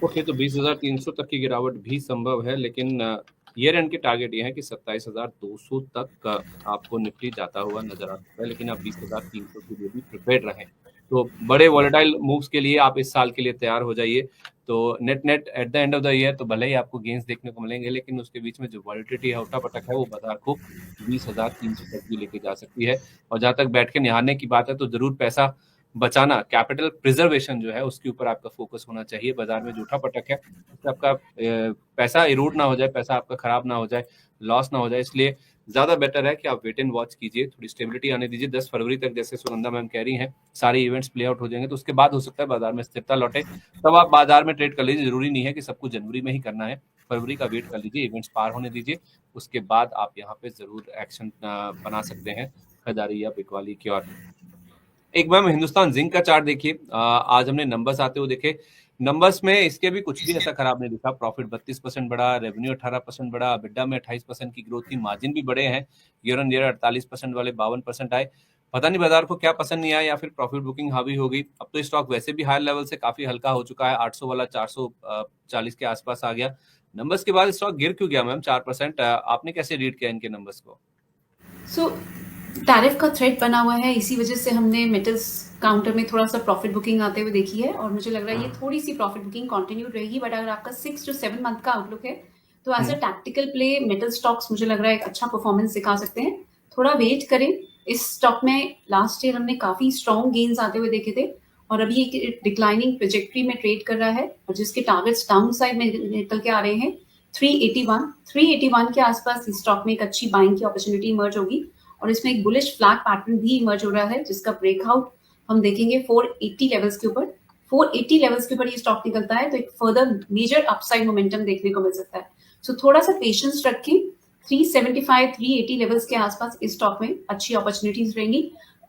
ओके, तो 20,300 तक की गिरावट भी संभव है, लेकिन ईयर एंड के टारगेट ये है कि 27,200 तक आपको निफ्टी जाता हुआ नजर आ सकता है, लेकिन आप 20,300 के लिए भी प्रिपेयर्ड रहें. तो बड़े वॉलेटाइल मूव्स के लिए आप इस साल के लिए तैयार हो जाइए. तो net at the end of the year तो भले ही आपको गेंस देखने को मिलेंगे, लेकिन उसके बीच में जो वॉलिटिलिटी है, उठापटक है, वो बाजार को 20,300 तक भी लेके जा सकती है. और जहां तक बैठ के निहारने की बात है, तो जरूर पैसा बचाना, कैपिटल प्रिजर्वेशन जो है उसके ऊपर आपका फोकस होना चाहिए. बाजार में जो उठापटक है उससे आपका पैसा इरोड ना हो जाए, पैसा आपका खराब ना हो जाए, लॉस ना हो जाए. इसलिए ज्यादा बेटर है कि आप वेट एंड वॉच कीजिए, थोड़ी स्टेबिलिटी आने दीजिए. 10 फरवरी तक जैसे सुनंदा मैम कह रही हैं, सारे इवेंट्स प्ले आउट हो जाएंगे, तो उसके बाद हो सकता है बाजार में स्थिरता लौटे, तब आप बाजार में ट्रेड कर लीजिए. जरूरी नहीं है कि सब कुछ जनवरी में ही करना है. फरवरी का वेट कर लीजिए, इवेंट्स पार होने दीजिए, उसके बाद आप यहाँ पे जरूर एक्शन बना सकते हैं खरीदारी या बिकवाली की ओर. एक मैम हिंदुस्तान जिंक का चार्ट देखिए. आज हमने नंबर्स आते हुए देखे. नंबर्स में इसके भी कुछ भी ऐसा खराब नहीं दिखा. प्रॉफिट 32% बढ़ा, रेवेन्यू 18% बढ़ा, बिड्डा में 28% की ग्रोथ थी, मार्जिन भी बढ़े हैं. ईयर ऑन ईयर 48% वाले 52% आए. पता नहीं बाजार को क्या पसंद नहीं आया या फिर प्रॉफिट बुकिंग हावी हो गई. अब तो स्टॉक वैसे भी हायर लेवल से काफी हल्का हो चुका है. 800 वाला 440 के आसपास आ गया. नंबर्स के बाद स्टॉक गिर क्यों गया मैम 4%? आपने कैसे रीड किया इनके नंबर्स को? सो टैरिफ का थ्रेट बना हुआ है, इसी वजह से हमने मेटल्स काउंटर में थोड़ा सा प्रॉफिट बुकिंग आते हुए देखी है, और मुझे लग रहा है ये थोड़ी सी प्रॉफिट बुकिंग कंटिन्यू रहेगी. बट अगर आपका 6 to 7 मंथ का आउटलुक है तो as a tactical play metal stocks मुझे लग रहा है एक अच्छा परफॉर्मेंस दिखा सकते हैं. थोड़ा वेट करें. इस स्टॉक में लास्ट ईयर हमने काफी स्ट्रॉन्ग गेन्स आते हुए देखे थे, और अभी एक डिक्लाइनिंग ट्रेजेक्ट्री में ट्रेड कर रहा है, और जिसके टारगेट्स डाउन साइड में निकल के आ रहे हैं. 381 के आसपास इस स्टॉक में एक अच्छी बाइंग की अपॉर्चुनिटी इमर्ज होगी, और इसमें एक बुलिश फ्लैग पैटर्न भी इमर्ज हो रहा है, जिसका ब्रेकआउट हम देखेंगे 480 लेवल्स के ऊपर. 480 लेवल्स के ऊपर ये स्टॉक निकलता है तो एक फर्दर मेजर अपसाइड मोमेंटम देखने को मिल सकता है. सो थोड़ा सा पेशेंस रखें. 375 380 लेवल्स के आसपास इस स्टॉक में अच्छी अपॉर्चुनिटीज रहेंगी.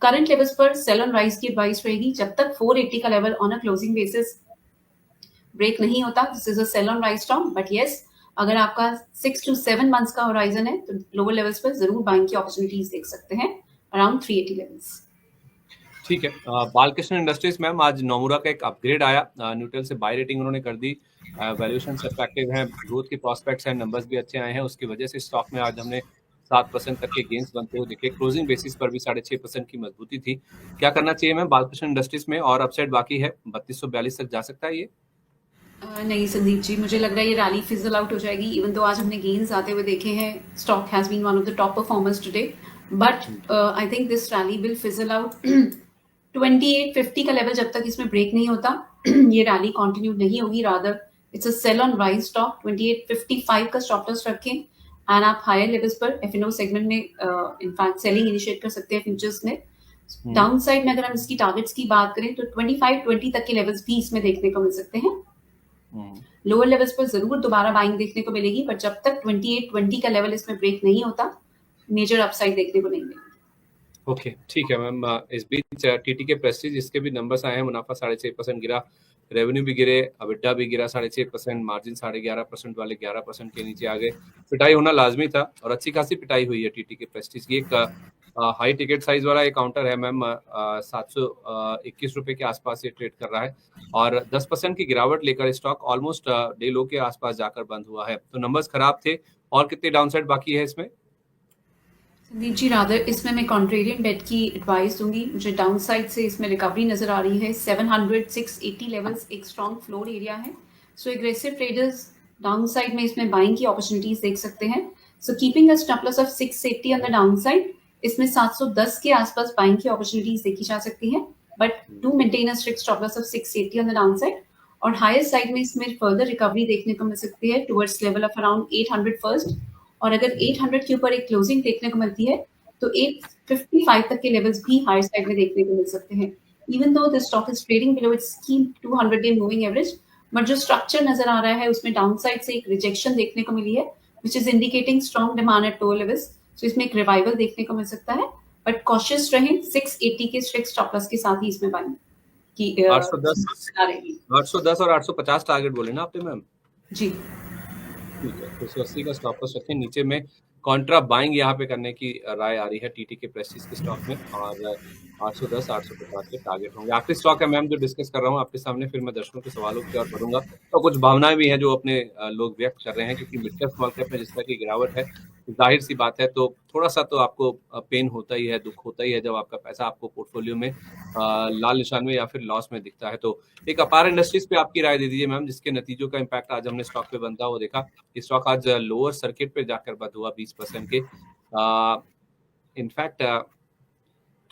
करंट लेवल्स पर सेल ऑन राइज की एडवाइस रहेगी. जब तक 480 का level on a closing basis break नहीं होता, this is a sell on rise stock. But yes, अगर आपका 6 to 7 मंथ्स का होराइजन है तो लोअर लेवल्स पर जरूर बाइंग की अपॉर्चुनिटीज देख सकते हैं अराउंड 380 लेवल्स. ठीक है. बालकृष्ण इंडस्ट्रीज मैम, आज नोमुरा का एक अपग्रेड आया, न्यूट्रल से बाय रेटिंग उन्होंने कर दी. वैल्यूएशन अट्रैक्टिव है, ग्रोथ के प्रोस्पेक्ट्स हैं, नंबर्स भी अच्छे आए हैं, उसकी वजह से स्टॉक में आज हमने 7% तक के गेंस बनते हुए देखे. क्लोजिंग बेसिस पर भी 6.5% की मजबूती थी. क्या करना चाहिए मैम बालकृष्ण इंडस्ट्रीज में, और अपसाइड बाकी है? 3242 तक जा सकता है ये? नहीं संदीप जी, मुझे लग रहा है ये रैली फिजल आउट हो जाएगी. इवन तो आज हमने गेन्स आते हुए देखे हैं, stock has been one of the top performers today, but I think this rally will fizzle out. 2850 का लेवल जब तक इसमें ब्रेक नहीं होता ये रैली कंटिन्यू नहीं होगी. Rather it's a sell on rise stock. 2855 का स्टॉप लॉस रखें, एंड आप हायर लेवल्स पर एफएनओ सेगमेंट में इनफैक्ट सेलिंग इनिशिएट कर सकते हैं फ्यूचर्स में. डाउन साइड में अगर हम इसकी टारगेट्स की बात करें तो 2520 तक के लेवल्स भी इसमें देखने को मिल सकते हैं. लोअर लेवल्स पर जरूर दोबारा बाइंग देखने को मिलेगी, पर जब तक 2820 का लेवल इसमें ब्रेक नहीं होता, मेजर अपसाइड देखने को नहीं मिलेगी. ओके, ठीक है मैम. इस बीच टीटीके प्रेस्टीज, इसके भी नंबर्स आए हैं. मुनाफा 6.5% गिरा, रेवेन्यू भी गिरे, अबिडा भी गिरा 6.5%, मार्जिन 11.5% वाले 11% के नीचे आ गए. पिटाई होना लाजमी था, और अच्छी खासी पिटाई हुई है टीटीके प्रेस्टीज की. एक हाई टिकट साइज वाला एक काउंटर है मैम, 721 रुपए के आसपास ये ट्रेड कर रहा है, और 10% की गिरावट लेकर स्टॉक ऑलमोस्ट डे लो के आसपास जाकर बंद हुआ है. तो नंबर्स खराब थे, और कितने डाउनसाइड बाकी है इसमें? संदीप जी, रादर इसमें मैं कॉन्ट्रेरियन बेट की एडवाइस दूंगी. मुझे डाउन साइड से इसमें रिकवरी नजर आ रही है. 700 680 लेवल्स एक स्ट्रॉन्ग फ्लोर एरिया है. सो एग्रेसिव ट्रेडर्स डाउन साइड में इसमें बाइंग की अपॉर्चुनिटीज देख सकते हैं. So keeping a stop loss of 680 on the downside, इसमें 710 के आसपास बाइंग की अपॉर्चुनिटीज देखी जा सकती है, but to maintain a strict stop loss of 680 on the downside. और हायर साइड में इसमें फर्दर रिकवरी देखने को मिल सकती है towards level of around 800 first, और अगर 800 के ऊपर एक क्लोजिंग देखने को मिलती है तो 855 तक के लेवल्स भी हायर साइड में देखने को मिल सकते हैं। Even though the stock is trading below it's की 200 डे मूविंग एवरेज, बट जो स्ट्रक्चर नजर आ रहा है उसमें डाउन साइड से एक रिजेक्शन देखने को मिली है, which is indicating strong demand at lower levels. So इसमें एक रिवाइवल देखने को मिल सकता है, बट कॉशियस रहें, 680 के स्ट्रिक्ट स्टॉप लॉस के साथ ही इसमें बाइंग की 810 और 850 टारगेट बोले ना आपने मैम? जी ठीक है, तो 180 का स्टॉप लॉस रखें। नीचे में कॉन्ट्रा बाइंग यहाँ पे करने की राय आ रही है टीटी के प्रेस्टीज के स्टॉक में, और 810 850 के टारगेट होंगे। आखिरी स्टॉक है मैम जो डिस्कस कर रहा हूँ आपके सामने, फिर मैं दर्शकों के सवालों की ओर बढ़ूंगा। तो कुछ भावनाएं भी हैं जो अपने लोग व्यक्त कर रहे हैं, क्योंकि मिड कैप स्मॉल कैप में जिस तरह की गिरावट है, जाहिर सी बात है, तो थोड़ा सा तो आपको पेन होता ही है, दुख होता ही है जब आपका पैसा आपको पोर्टफोलियो में लाल निशान में या फिर लॉस में दिखता है। तो एक अपार इंडस्ट्रीज पे आपकी राय दे दीजिए मैम, जिसके नतीजों का इम्पैक्ट आज हमने स्टॉक पे बनता हुआ देखा। स्टॉक आज लोअर सर्किट पे जाकर बंद हुआ 20% के, इनफैक्ट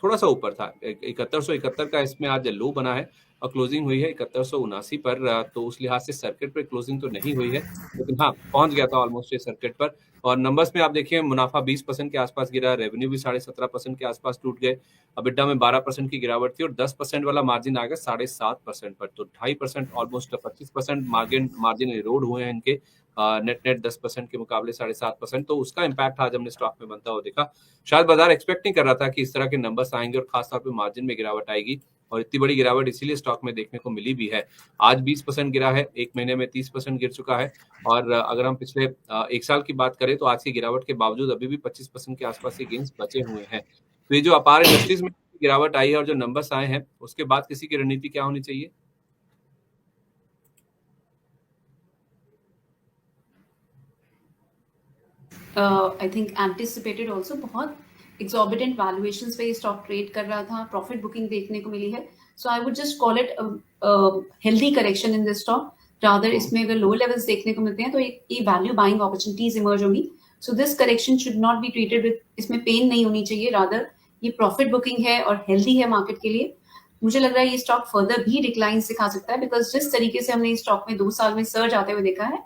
थोड़ा सा ऊपर था, 7171 का इसमें आज लो बना है और क्लोजिंग हुई है 7179 पर। तो उस लिहाज से सर्किट पर क्लोजिंग तो नहीं हुई है, लेकिन हाँ पहुंच गया था ऑलमोस्ट ये सर्किट पर। और नंबर्स में आप देखिए, मुनाफा 20% के आसपास गिरा, रेवेन्यू भी 17.5% के आसपास टूट गए, अबिडा में 12% की गिरावट थी और 10% वाला मार्जिन आ गया 7.5% पर। तो 2.5% ऑलमोस्ट 25% मार्जिन इरोड हुए हैं इनके, नेट 10% के मुकाबले 7.5%। तो उसका इम्पैक्ट आज हमने स्टॉक में बनता हुआ देखा। शायद बाजार एक्सपेक्ट नहीं कर रहा था कि इस तरह के नंबर्स आएंगे और खासतौर पर मार्जिन में गिरावट आएगी, और इतनी बड़ी गिरावट इसीलिए स्टॉक में देखने को मिली भी है। आज 20% गिरा है, एक महीने में 30% गिर चुका है, और अगर हम पिछले एक साल की बात करें तो आज की गिरावट के बावजूद अभी भी 25% के आसपास के गेंस बचे हुए हैं। तो ये जो अपार इंडस्ट्रीज में गिरावट आई है और जो नंबर्स आए हैं, उसके बाद किसी की रणनीति क्या होनी चाहिए? आई थिंक एंटिसिपेटेड ऑल्सो, बहुत एक्सॉर्बिटेंट वैल्यूएशंस पे ये स्टॉक ट्रेड कर रहा था, प्रॉफिट बुकिंग देखने को मिली है। So I would just call it healthy correction in this stock. Rather इसमें अगर लो लेवल्स देखने को मिलते हैं तो एक वैल्यू बाइंग अपॉर्चुनिटीज इमर्ज होंगी। So this correction should not be treated with, इसमें पेन नहीं होनी चाहिए, रादर ये प्रॉफिट बुकिंग है और हेल्दी है मार्केट के लिए। मुझे लग रहा है ये स्टॉक फर्दर भी डिक्लाइन सिखा सकता है, बिकॉज जिस तरीके से हमने इस स्टॉक में 2 साल में सर्ज आते हुए देखा है,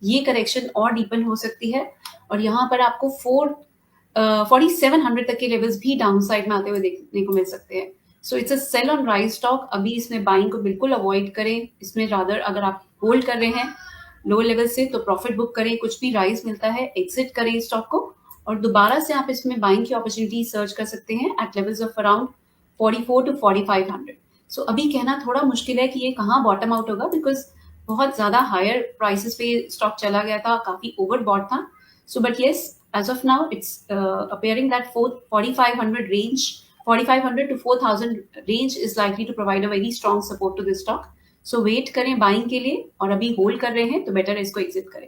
ये करेक्शन और डीपन हो सकती है, और यहाँ पर आपको 4700 तक के लेवल्स भी डाउन साइड में आते हुए देखने को मिल सकते हैं। So it's a sell on rise stock. अभी इसमें बाइंग को बिल्कुल अवॉइड करें। इसमें रादर अगर आप होल्ड कर रहे हैं लो लेवल से तो प्रॉफिट बुक करें, कुछ भी राइज मिलता है एग्जिट करें इस स्टॉक को, और दोबारा से आप इसमें बाइंग की अपॉर्चुनिटी सर्च कर सकते हैं at levels of around 44 to 4500। So अभी कहना थोड़ा मुश्किल है कि ये कहाँ बॉटम आउट होगा, बिकॉज बहुत ज्यादा हायर प्राइसेस पे स्टॉक चला गया था, काफी ओवर बॉट था। So but yes, as of now it's appearing that 4500 range, 4500 to 4000 range is likely to provide a very strong support to this stock. So wait करें buying के लिए, और अभी होल्ड कर रहे हैं तो बेटर है इसको एग्जिट करें।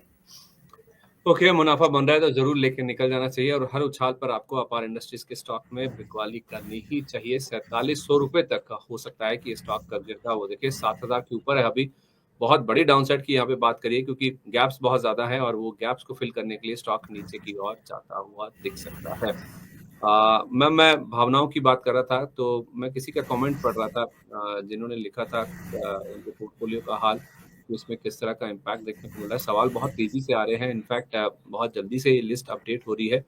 ओके, मुनाफा बन रहा है तो जरूर लेके निकल जाना चाहिए, और हर उछाल पर आपको अपार इंडस्ट्रीज के स्टॉक में बिकवाली करनी ही चाहिए। 4700 रुपए तक हो सकता है कि ये स्टॉक कब गिरता है, वो देखिए 7000 के ऊपर है अभी। बहुत बड़ी डाउनसाइड की यहाँ पे बात करिए, क्योंकि गैप्स बहुत ज्यादा है और वो गैप्स को फिल करने के लिए स्टॉक नीचे की ओर जाता हुआ दिख सकता है। मैं भावनाओं की बात कर रहा था, तो मैं किसी का कमेंट पढ़ रहा था जिन्होंने लिखा था उनके पोर्टफोलियो का हाल, इसमें किस तरह का इम्पैक्ट देखने को मिल रहा है। सवाल बहुत तेजी से आ रहे हैं, इनफैक्ट बहुत जल्दी से ये लिस्ट अपडेट हो रही है।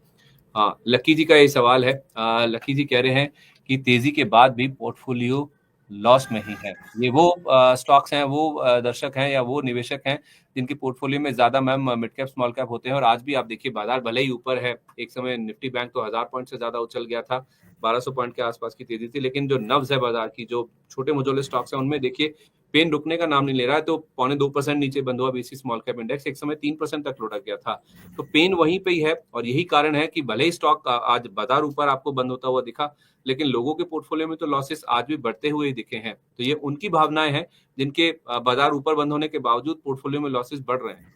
हाँ, लकी जी का ये सवाल है। लकी जी कह रहे हैं कि तेजी के बाद भी पोर्टफोलियो लॉस में ही है। ये वो स्टॉक्स हैं, वो दर्शक हैं या वो निवेशक हैं जिनके पोर्टफोलियो में ज्यादा ma'am mid cap small cap होते हैं। और आज भी आप देखिए बाजार भले ही ऊपर है, एक समय निफ्टी बैंक तो 1000 पॉइंट से ज्यादा उछल गया था, 1200 पॉइंट के आसपास की तेजी थी, लेकिन जो नब्ज है बाजार की, जो छोटे मुजोले स्टॉक्स हैं, उनमें देखिए पेन रुकने का नाम नहीं ले रहा है। तो 0.25% नीचे बंद हुआ बीसी स्मॉल कैप इंडेक्स, एक समय 3% तक लुढ़क गया था। तो पेन वहीं पे ही है, और यही कारण है कि भले ही स्टॉक आज बाजार ऊपर आपको बंद होता हुआ दिखा, लेकिन लोगों के पोर्टफोलियो में तो लॉसेस आज भी बढ़ते हुए दिखे हैं। तो ये उनकी भावनाएं हैं जिनके बाजार ऊपर बंद होने के बावजूद पोर्टफोलियो में लॉसेस बढ़ रहे हैं।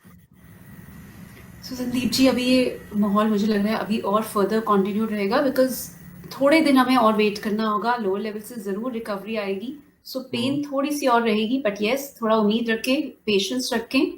सो संदीप जी, अभी ये माहौल मुझे लग रहा है अभी और फर्दर कंटिन्यू रहेगा, बिकॉज थोड़े दिन हमें और वेट करना होगा, लोअर लेवल से जरूर रिकवरी आएगी। सो पेन थोड़ी सी और रहेगी, बट यस, थोड़ा उम्मीद रखें, पेशेंस रखें,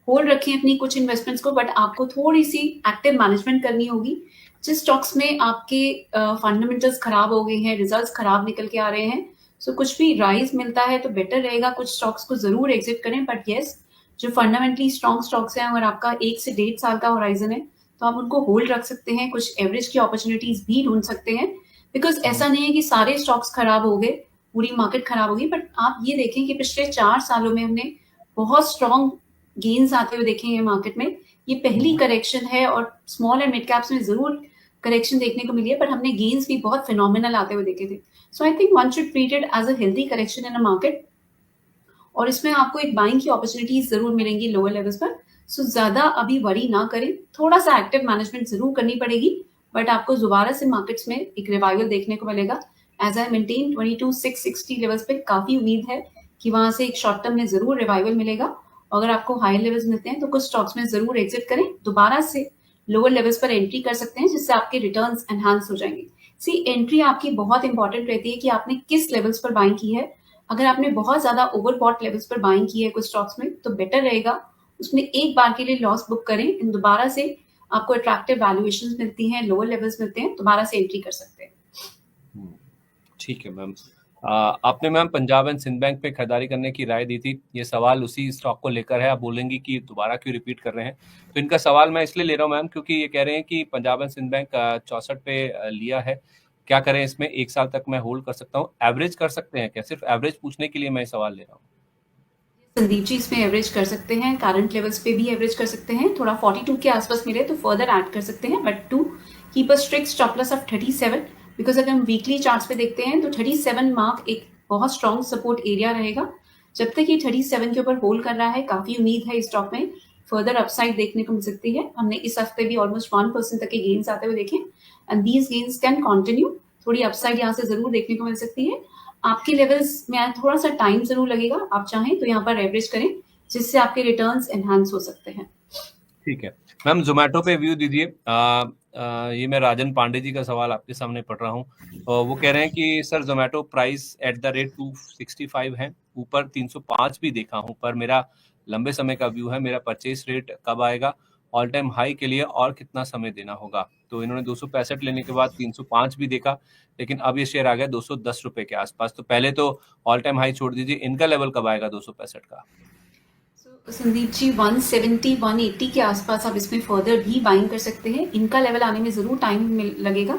होल्ड रखें अपनी कुछ इन्वेस्टमेंट्स को, बट आपको थोड़ी सी एक्टिव मैनेजमेंट करनी होगी। जिस स्टॉक्स में आपके फंडामेंटल्स खराब हो गए हैं, रिजल्ट्स खराब निकल के आ रहे हैं, सो कुछ भी राइज मिलता है तो बेटर रहेगा कुछ स्टॉक्स को जरूर एग्जिट करें। बट येस, जो फंडामेंटली स्ट्रॉन्ग स्टॉक्स हैं, अगर आपका 1 से 1.5 साल का होराइजन है तो आप उनको होल्ड रख सकते हैं, कुछ एवरेज की अपॉर्चुनिटीज भी ढूंढ सकते हैं। बिकॉज ऐसा नहीं है कि सारे स्टॉक्स खराब हो गए, पूरी मार्केट खराब होगी, बट आप ये देखें कि पिछले 4 सालों में हमने बहुत स्ट्रॉन्ग गेन्स आते हुए देखे हैं मार्केट में। ये पहली करेक्शन है और स्मॉल एंड मिड कैप्स में जरूर करेक्शन देखने को मिली है, पर हमने गेन्स भी बहुत फिनोमिनल आते हुए देखे थे। So I think one should treat it as a healthy correction in a market, और इसमें आपको एक बाइंग की अपॉर्चुनिटीज जरूर मिलेंगी लोअर लेवल्स पर। सो ज्यादा अभी वरी ना करें, थोड़ा सा एक्टिव मैनेजमेंट जरूर करनी पड़ेगी, बट आपको दोबारा से मार्केट्स में एक रिवाइवल देखने को मिलेगा। एज आई मेंटेन 22,660 लेवल्स पे काफी उम्मीद है कि वहां से एक शॉर्ट टर्म में जरूर रिवाइवल मिलेगा। अगर आपको हाई लेवल्स मिलते हैं तो कुछ स्टॉक्स में जरूर एग्जिट करें, दोबारा से लोअर लेवल्स पर एंट्री कर सकते हैं, जिससे आपके रिटर्न्स एनहांस हो जाएंगे। सी, एंट्री आपकी बहुत इंपॉर्टेंट रहती है कि आपने किस लेवल्स पर बाइंग की है। अगर आपने बहुत ज्यादा ओवरबॉट लेवल्स पर बाइंग की है कुछ स्टॉक्स में, तो बेटर रहेगा उसमें एक बार के लिए लॉस बुक करें, इन दोबारा से आपको अट्रैक्टिव वैल्यूएशंस मिलती हैं, लोअर लेवल्स मिलते हैं, दोबारा से एंट्री कर सकते हैं। ठीक है मैम। आपने ma'am Punjab and Sind bank पे खरीदारी करने की राय दी थी, ये सवाल उसी स्टॉक को लेकर है। आप बोलेंगी कि दोबारा क्यों रिपीट कर रहे हैं, तो इनका सवाल मैं इसलिए ले रहा हूँ मैम क्योंकि ये कह रहे हैं कि पंजाब एंड सिंध बैंक 64 पे लिया है, क्या करें इसमें, 1 साल तक मैं होल्ड कर सकता हूँ, एवरेज कर सकते हैं क्या? सिर्फ एवरेज पूछने के लिए मैं सवाल ले रहा हूँ। संदीप जी, इसमें एवरेज कर सकते हैं, करंट लेवल्स पे भी एवरेज कर सकते हैं, थोड़ा 42 के आसपास मिले तो फर्दर ऐड कर सकते हैं, but to keep a strict stop loss of 37, because अगर हम वीकली चार्ट्स पे देखते हैं तो 37 मार्क एक बहुत स्ट्रॉन्ग सपोर्ट एरिया रहेगा। जब तक ये 37 के ऊपर होल्ड कर रहा है, काफी उम्मीद है इस स्टॉक में फर्दर अपसाइड देखने को मिल सकती है। हमने इस हफ्ते भी ऑलमोस्ट 1% तक के गेन्स आते हुए देखे, and these gains can continue. थोड़ी अपसाइड यहाँ से जरूर देखने को मिल सकती है। आपके लेवल्स में थोड़ा सा टाइम जरूर लगेगा, आप चाहें तो यहाँ पर एवरेज करें, जिससे आपके रिटर्न्स एनहांस हो सकते हैं। ठीक है मैम, जोमेटो पे व्यू दीजिए। ये मैं राजन पांडे जी का सवाल आपके सामने पढ़ रहा हूँ। वो कह रहे हैं कि sir Zomato price at the rate 265 है, ऊपर 305 भी देखा हूँ, पर मेरा लंबे समय का व्यू है, मेरा परचेस रेट कब आएगा, ऑल टाइम हाई के लिए और कितना समय देना होगा? तो इन्होंने 265 लेने के बाद 305 भी देखा, लेकिन अब ये शेयर आ गया 210 रुपए के आसपास। तो पहले तो ऑल टाइम हाई छोड़ दीजिए, इनका लेवल कब आएगा 265 का? संदीप जी, 170 180 के आसपास आप इसमें फर्दर भी बाइंग कर सकते हैं। इनका लेवल आने में जरूर टाइम लगेगा,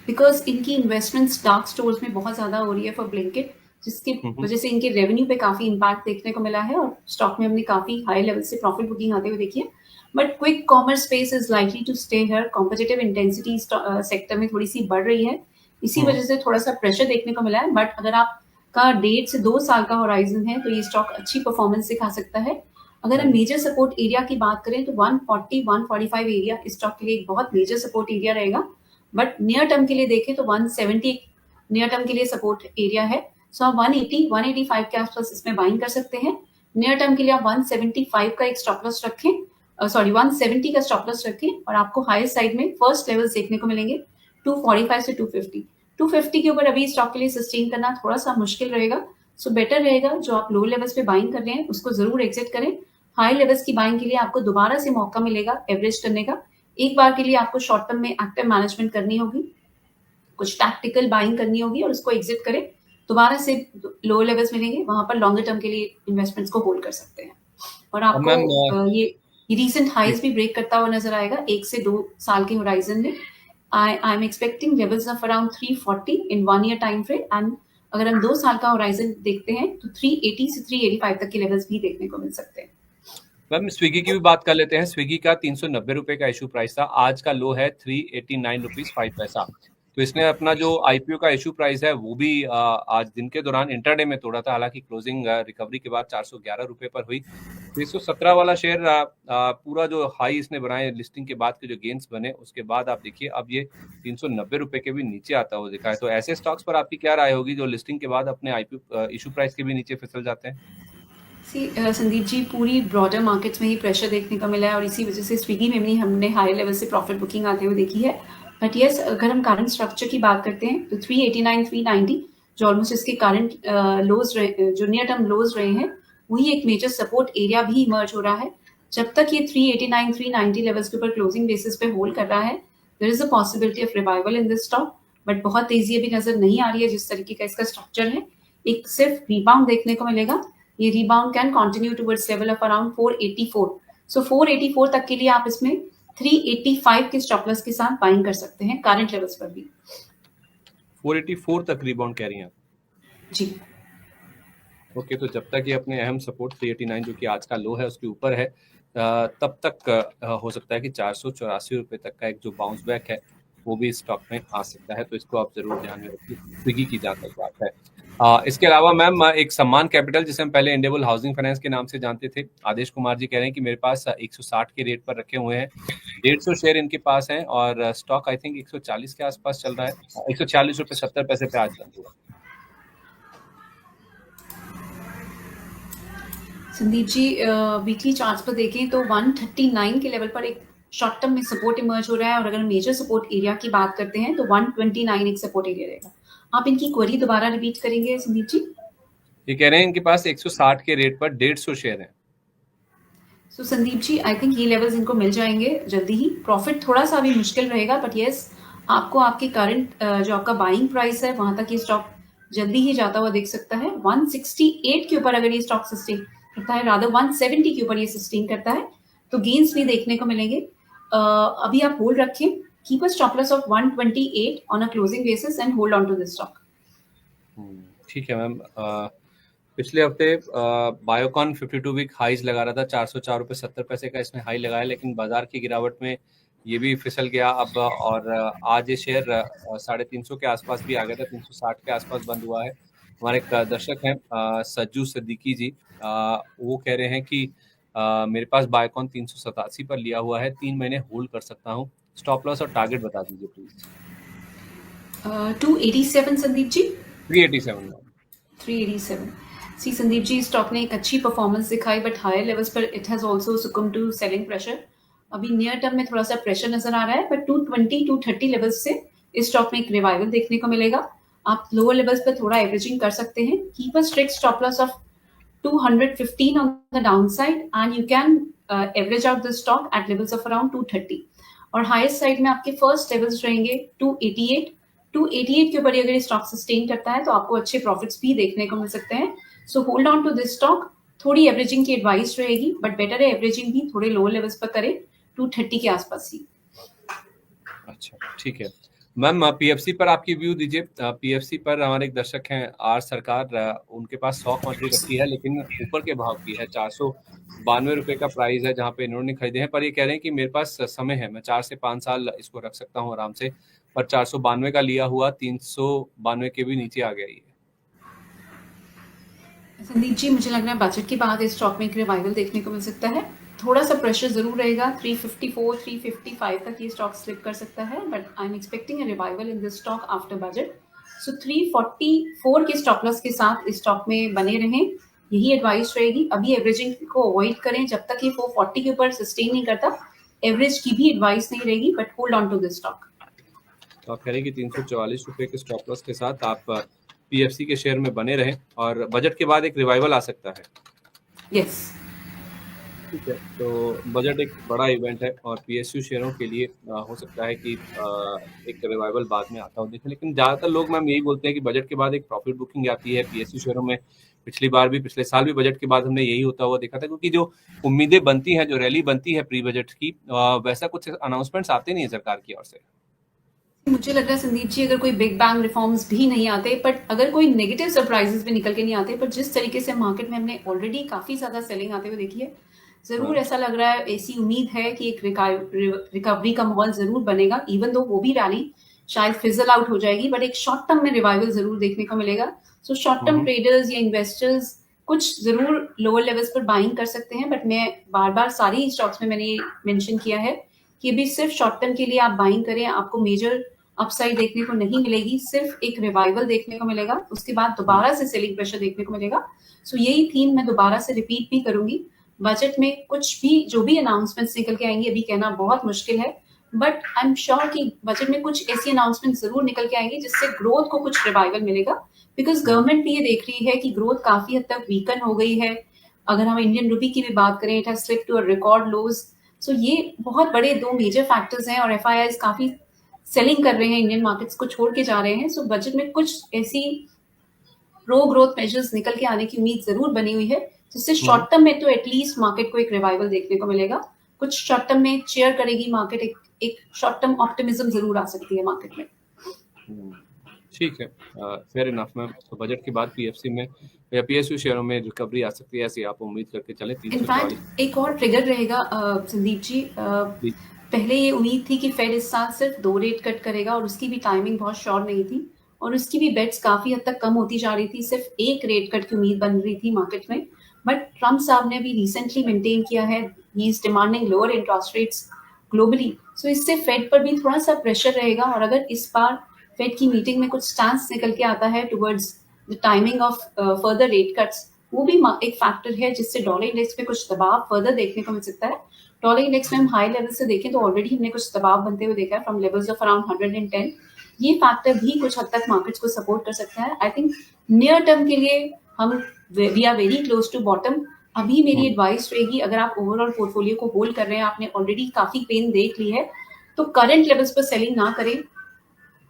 बिकॉज इनकी इन्वेस्टमेंट्स डार्क स्टोर्स में बहुत ज्यादा हो रही है फॉर ब्लिंकिट, जिसकी वजह से इनके रेवेन्यू पे काफी इंपैक्ट देखने को मिला है, और स्टॉक में हमने काफी हाई लेवल से प्रॉफिट बुकिंग आते हुए देखी है। But quick commerce space is likely to stay here, competitive intensity sector में थोड़ी सी बढ़ रही है, इसी वजह से थोड़ा सा प्रेशर देखने को मिला है। बट अगर आपका 1.5 से 2 साल का होराइजन है तो ये स्टॉक अच्छी परफॉर्मेंस दिखा सकता है। अगर हम मेजर सपोर्ट एरिया की बात करें तो 140 145 एरिया इस स्टॉक के लिए एक बहुत मेजर सपोर्ट एरिया रहेगा, बट नियर टर्म के लिए देखें तो 170 नियर टर्म के लिए सपोर्ट एरिया है। सो आप 180 185 के आसपास इसमें बाइंग कर सकते हैं। नियर टर्म के लिए आप 175 का एक स्टॉप लॉस रखें, 170 का स्टॉप लॉस रखें, और आपको हायर साइड में फर्स्ट लेवल्स देखने को मिलेंगे 245 से 250। 250 के ऊपर अभी स्टॉक के लिए सस्टेन करना थोड़ा सा मुश्किल रहेगा, सो बेटर रहेगा जो आप लो लेवल्स पे बाइंग कर रहे हैं उसको जरूर एग्जिट करें। हाई लेवल्स की बाइंग के लिए आपको दोबारा से मौका मिलेगा एवरेज करने का। एक बार के लिए आपको शॉर्ट टर्म में एक्टिव मैनेजमेंट करनी होगी, कुछ टैक्टिकल बाइंग करनी होगी, और उसको एग्जिट करें, दोबारा से लो लेवल्स मिलेंगे, वहां पर लॉन्गर टर्म के लिए इन्वेस्टमेंट्स को होल्ड कर सकते हैं। और आपको ये रीसेंट हाइज भी ब्रेक करता हुआ नजर आएगा 1 से 2 साल के होराइजन में। I am expecting levels of around 340 in 1 year time frame, and अगर हम 2 साल का होराइजन देखते हैं तो 380 से 385 तक के लेवल्स भी देखने को मिल सकते हैं। मैम स्विगी की भी बात कर लेते हैं। स्विगी का 390 रुपए का इशू प्राइस था, आज का लो है 389 रुपीज 5 पैसा। तो इसने अपना जो आईपीओ का इशू प्राइस है वो भी आज दिन के दौरान इंटरडे में तोड़ा था, हालांकि क्लोजिंग रिकवरी के बाद 411 रुपए पर हुई। 317 वाला शेयर पूरा जो हाई इसने बनाए लिस्टिंग के बाद के जो गेन्स बने, उसके बाद आप देखिए अब ये 390 रुपए के भी नीचे आता हुआ दिखा है। तो ऐसे स्टॉक्स पर आपकी क्या राय होगी जो लिस्टिंग के बाद अपने आईपीओ इशू प्राइस के भी नीचे फिसल जाते हैं? संदीप जी, पूरी ब्रॉडर मार्केट्स में ही प्रेशर देखने को मिला है, और इसी वजह से स्विगी में भी हमने हाई लेवल से प्रॉफिट बुकिंग आते हुए देखी है। बट यस, अगर हम करंट स्ट्रक्चर की बात करते हैं तो 389 390 जो ऑलमोस्ट इसके करंट लोज रहे, जो नियर टर्म लोज रहे हैं, वही एक मेजर सपोर्ट एरिया भी इमर्ज हो रहा है। जब तक ये 389 390 लेवल्स के ऊपर क्लोजिंग बेसिस पे होल्ड कर रहा है, there is a possibility of revival in this stock, but बहुत तेजी अभी नजर नहीं आ रही है जिस तरीके का इसका स्ट्रक्चर है। एक सिर्फ रिबाउंड देखने को मिलेगा। ये rebound can continue towards level of around 484। सो 484 तक के लिए आप इसमें 385 के स्टॉप लॉस के साथ बाइंग कर सकते हैं करंट लेवल्स पर भी। 484 तक रिबाउंड कह रही हैं जी। ओके, तो जब तक ये अपने अहम सपोर्ट 389 जो कि आज का लो है उसके ऊपर है, तब तक हो सकता है कि 484 रुपए तक का एक जो बाउंस बैक है वो भी स्टॉक में आ सकता है, तो इसको आप जरूर ध्यान में रखिए। स्विगी की जहाँ तक बात है। इसके अलावा मैम एक सम्मान कैपिटल, जिसे हम पहले इंडेबल हाउसिंग फाइनेंस के नाम से जानते थे, आदेश कुमार जी कह रहे हैं कि मेरे पास 160 के रेट पर रखे हुए हैं, 150 शेयर इनके पास हैं और स्टॉक आई थिंक 140 के आसपास चल रहा है, 140 रुपए 70 पैसे पे आज बंद हुआ। संदीप जी, वीकली चार्ट्स पर देखें तो 139 के लेवल पर एक शॉर्ट टर्म में सपोर्ट इमर्ज हो रहा है, और अगर मेजर सपोर्ट एरिया की बात करते हैं तो 129 एक सपोर्ट एरिया रहेगा। आप इनकी क्वेरी दोबारा रिपीट करेंगे संदीप जी? ये कह रहे हैं इनके पास 160 के रेट पर 150 शेयर हैं। सो संदीप जी, आई थिंक ये लेवल्स इनको मिल जाएंगे जल्दी ही। प्रॉफिट थोड़ा सा अभी मुश्किल रहेगा, बट यस, आपको आपके करंट जो आपका बाइंग प्राइस है वहां तक ये स्टॉक जल्दी ही जाता हुआ देख सकता है। 168 के ऊपर अगर ये स्टॉक सस्टेन करता है, रादर 170 के ऊपर ये सस्टेन करता है, तो गेन्स भी देखने को मिलेंगे। अभी आप होल्ड रखें, keep a stop loss of 128 on a closing basis and hold on to this stock. ठीक है मैम। पिछले हफ्ते बायोकॉन 52 वीक हाईज लगा रहा था, 404 रुपए 70 पैसे का इसने हाई लगाया, लेकिन बाजार की गिरावट में ये भी फिसल गया अब, और आज ये शेयर 350 के आसपास भी आ गया था, 360 के आसपास बंद हुआ है। हमारे एक दर्शक हैं सज्जू सिद्दीकी जी, वो कह रहे हैं कि मेरे पास बायोकॉन 387 पर लिया हुआ है, 3 महीने होल्ड कर सकता हूँ, स्टॉप लॉस और टारगेट बता दीजिए please. 287 Sandeep ji, 387 387। See Sandeep ji, stock ने एक अच्छी परफॉर्मेंस दिखाई, बट हायर लेवल्स पर it has also succumb to selling pressure. अभी नियर टर्म में थोड़ा सा प्रेशर नजर आ रहा है, बट 220 230 लेवल्स से इस स्टॉक में एक रिवाइवल देखने को मिलेगा। आप लोअर लेवल्स पर थोड़ा एवरेजिंग कर सकते हैं। Keep a strict stop loss of 215 on the downside, and you can average out the stock at levels of around 230। और हाईएस्ट साइड में आपके फर्स्ट लेवल्स रहेंगे 288। 288 के ऊपर अगर स्टॉक सस्टेन करता है तो आपको अच्छे प्रॉफिट्स भी देखने को मिल सकते हैं। So hold on to this stock. थोड़ी एवरेजिंग की एडवाइस रहेगी, बट बेटर है एवरेजिंग भी थोड़े लोअर लेवल्स पर करें, 230 के आसपास ही। अच्छा, ठीक है मैम। पीएफसी पर आपकी व्यू दीजिए। पीएफसी पर हमारे एक दर्शक हैं आर सरकार, उनके पास 100 क्वांटिटी रखी है, लेकिन ऊपर के भाव की है, 492 रुपए का प्राइस है जहां पे इन्होंने खरीदे हैं, पर ये कह रहे हैं कि मेरे पास समय है, मैं 4 से 5 साल इसको रख सकता हूं आराम से, पर 492 का लिया हुआ 392 के भी नीचे आ गया ये। संदीप जी, मुझे लग रहा है बजट के बाद इस स्टॉक में एक रिवाइवल देखने को मिल सकता है। थोड़ा सा प्रेशर जरूर रहेगा, 354 355 तक ये स्टॉक स्लिप कर सकता है, but I am expecting a revival in this stock after budget. So 344 के स्टॉप लॉस के साथ इस स्टॉक में बने रहें, यही एडवाइस रहेगी। अभी एवरेजिंग को अवॉइड करें, जब तक ये 440 के ऊपर सस्टेन नहीं करता, एवरेज की भी एडवाइस नहीं रहेगी, but hold on to this stock. तो आप कह रहे हैं कि 344 रुपए के स्टॉप लॉस के साथ आप पीएफसी के शेयर में बने रहें, और बजट के बाद एक रिवाइवल आ सकता है। यस, ठीक है, तो बजट एक बड़ा इवेंट है और पीएसयू शेयरों के लिए हो सकता है कि एक रिवाइवल बाद में आता हो देखें, लेकिन ज़्यादातर लोग मैम यही बोलते हैं कि बजट के बाद एक प्रॉफिट बुकिंग आती है पीएसयू शेयरों में। पिछली बार भी, पिछले साल भी बजट के बाद हमने यही होता हुआ देखा था, क्योंकि जो उम्मीदें बनती हैं, जो रैली बनती है प्री बजट की, वैसा कुछ अनाउंसमेंट्स आते नहीं है सरकार की ओर से। मुझे लग रहा है संदीप जी, अगर कोई बिग बैंग रिफॉर्म्स भी नहीं आते, बट अगर कोई नेगेटिव सरप्राइजेस भी निकल के नहीं आते, पर जिस तरीके से मार्केट में हमने ऑलरेडी काफी ज्यादा सेलिंग आते हुए देखी है, जरूर ऐसा लग रहा है, ऐसी उम्मीद है कि एक रिकवरी का माहौल जरूर बनेगा। इवन दो वो भी रैली शायद फिजल आउट हो जाएगी, बट एक शॉर्ट टर्म में रिवाइवल जरूर देखने को मिलेगा। सो शॉर्ट टर्म ट्रेडर्स या इन्वेस्टर्स कुछ जरूर लोअर लेवल्स पर बाइंग कर सकते हैं, बट मैं बार बार सारी स्टॉक्स में मैंने मेंशन किया है कि अभी सिर्फ शॉर्ट टर्म के लिए आप बाइंग करें, आपको मेजर अपसाइड देखने को नहीं मिलेगी, सिर्फ एक रिवाइवल देखने को मिलेगा, उसके बाद दोबारा से सेलिंग प्रेशर देखने को मिलेगा। सो यही थीम मैं दोबारा से रिपीट भी करूंगी। बजट में कुछ भी जो भी अनाउंसमेंट्स निकल के आएंगी अभी कहना बहुत मुश्किल है, बट आई एम श्योर कि बजट में कुछ ऐसी अनाउंसमेंट जरूर निकल के आएंगी जिससे ग्रोथ को कुछ रिवाइवल मिलेगा, बिकॉज गवर्नमेंट भी ये देख रही है कि ग्रोथ काफी हद तक वीकन हो गई है। अगर हम इंडियन रुपी की भी बात करें, it has slipped to a record lows. So ये बहुत बड़े दो मेजर फैक्टर्स हैं और एफआईआईज काफी सेलिंग कर रहे हैं, इंडियन मार्केट्स को छोड़ के जा रहे हैं. सो बजट में कुछ ऐसी प्रो ग्रोथ मेजर्स निकल के आने की उम्मीद जरूर बनी हुई है, जिससे शॉर्ट टर्म में तो एटलीस्ट मार्केट को एक रिवाइवल देखने को मिलेगा. कुछ शॉर्ट टर्म में चेयर करेगी मार्केट, एक शॉर्ट टर्म ऑप्टिमिज्म जरूर आ सकती है मार्केट में. ठीक है, फेयर इनफ मैम. तो बजट के बाद पीएफसी में या पीएसयू शेयरों में रिकवरी आ सकती है, ऐसी आप उम्मीद करके चले. इनफैक्ट एक और ट्रिगर रहेगा संदीप जी. पहले ये उम्मीद थी कि फेड इस साल सिर्फ 2 रेट कट करेगा और उसकी भी टाइमिंग बहुत श्योर नहीं थी और उसकी भी बेट्स काफी हद तक कम होती जा रही थी. सिर्फ एक रेट कट की उम्मीद बन रही थी मार्केट में. बट ट्रम्प साहब ने भी रिसेंटली मेंटेन किया है, he is demanding lower interest rates globally. So इससे फेड पर भी थोड़ा सा प्रेशर रहेगा और अगर इस बार फेड की मीटिंग में कुछ स्टांस निकल के आता है towards the timing of further rate cuts, वो भी एक फैक्टर है जिससे डॉलर इंडेक्स पे कुछ दबाव फर्दर देखने को मिल सकता है. डॉलर इंडेक्स में हम हाई लेवल से देखें तो ऑलरेडी हमने कुछ दबाव बनते हुए देखा है फ्रॉम लेवल्स ऑफ अराउंड 110. ये फैक्टर भी कुछ हद तक मार्केट्स को सपोर्ट कर सकता है. आई थिंक नियर टर्म के लिए हम we are very close to bottom. अभी मेरी एडवाइस रहेगी, अगर आप ओवरऑल पोर्टफोलियो को होल्ड कर रहे हैं, आपने ऑलरेडी काफी पेन देख ली है, तो करंट लेवल्स पर सेलिंग ना करें.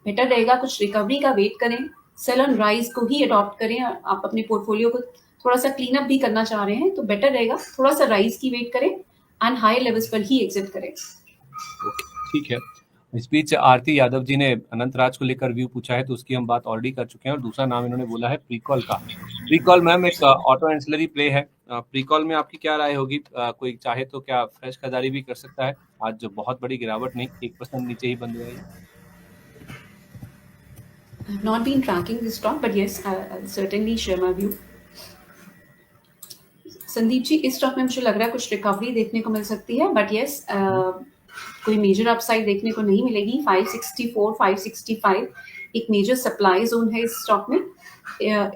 बेटर रहेगा कुछ रिकवरी का वेट करें, सेल ऑन राइज को ही अडॉप्ट करें. आप अपने पोर्टफोलियो को थोड़ा सा क्लीन अप भी करना चाह रहे हैं तो बेटर रहेगा थोड़ा सा राइज की वेट करें एंड हाई लेवल्स पर ही एग्जिट करें. ठीक है. इस बीच आरती यादव जी ने अनंत राज को लेकर व्यू पूछा है, तो उसकी हम बात ऑलरेडी कर चुके हैं और दूसरा नाम इन्होंने बोला है प्रीकॉल का. प्रीकॉल मैम एक ऑटो एंसिलरी प्ले है. प्रीकॉल में आपकी क्या राय होगी? कोई चाहे तो क्या फ्रेश खरीदारी भी कर सकता है? आज जो बहुत बड़ी गिरावट नहीं, 1% नीचे ही बंद हुआ है. I have not been tracking this stock, but yes, I'll certainly share my view. Sandeep ji, इस स्टॉक में मुझे लग रहा है कुछ रिकवरी देखने को मिल सकती है, बट यस कोई मेजर अपसाइड देखने को नहीं मिलेगी. 564, 565 एक मेजर सप्लाई जोन है इस स्टॉक में.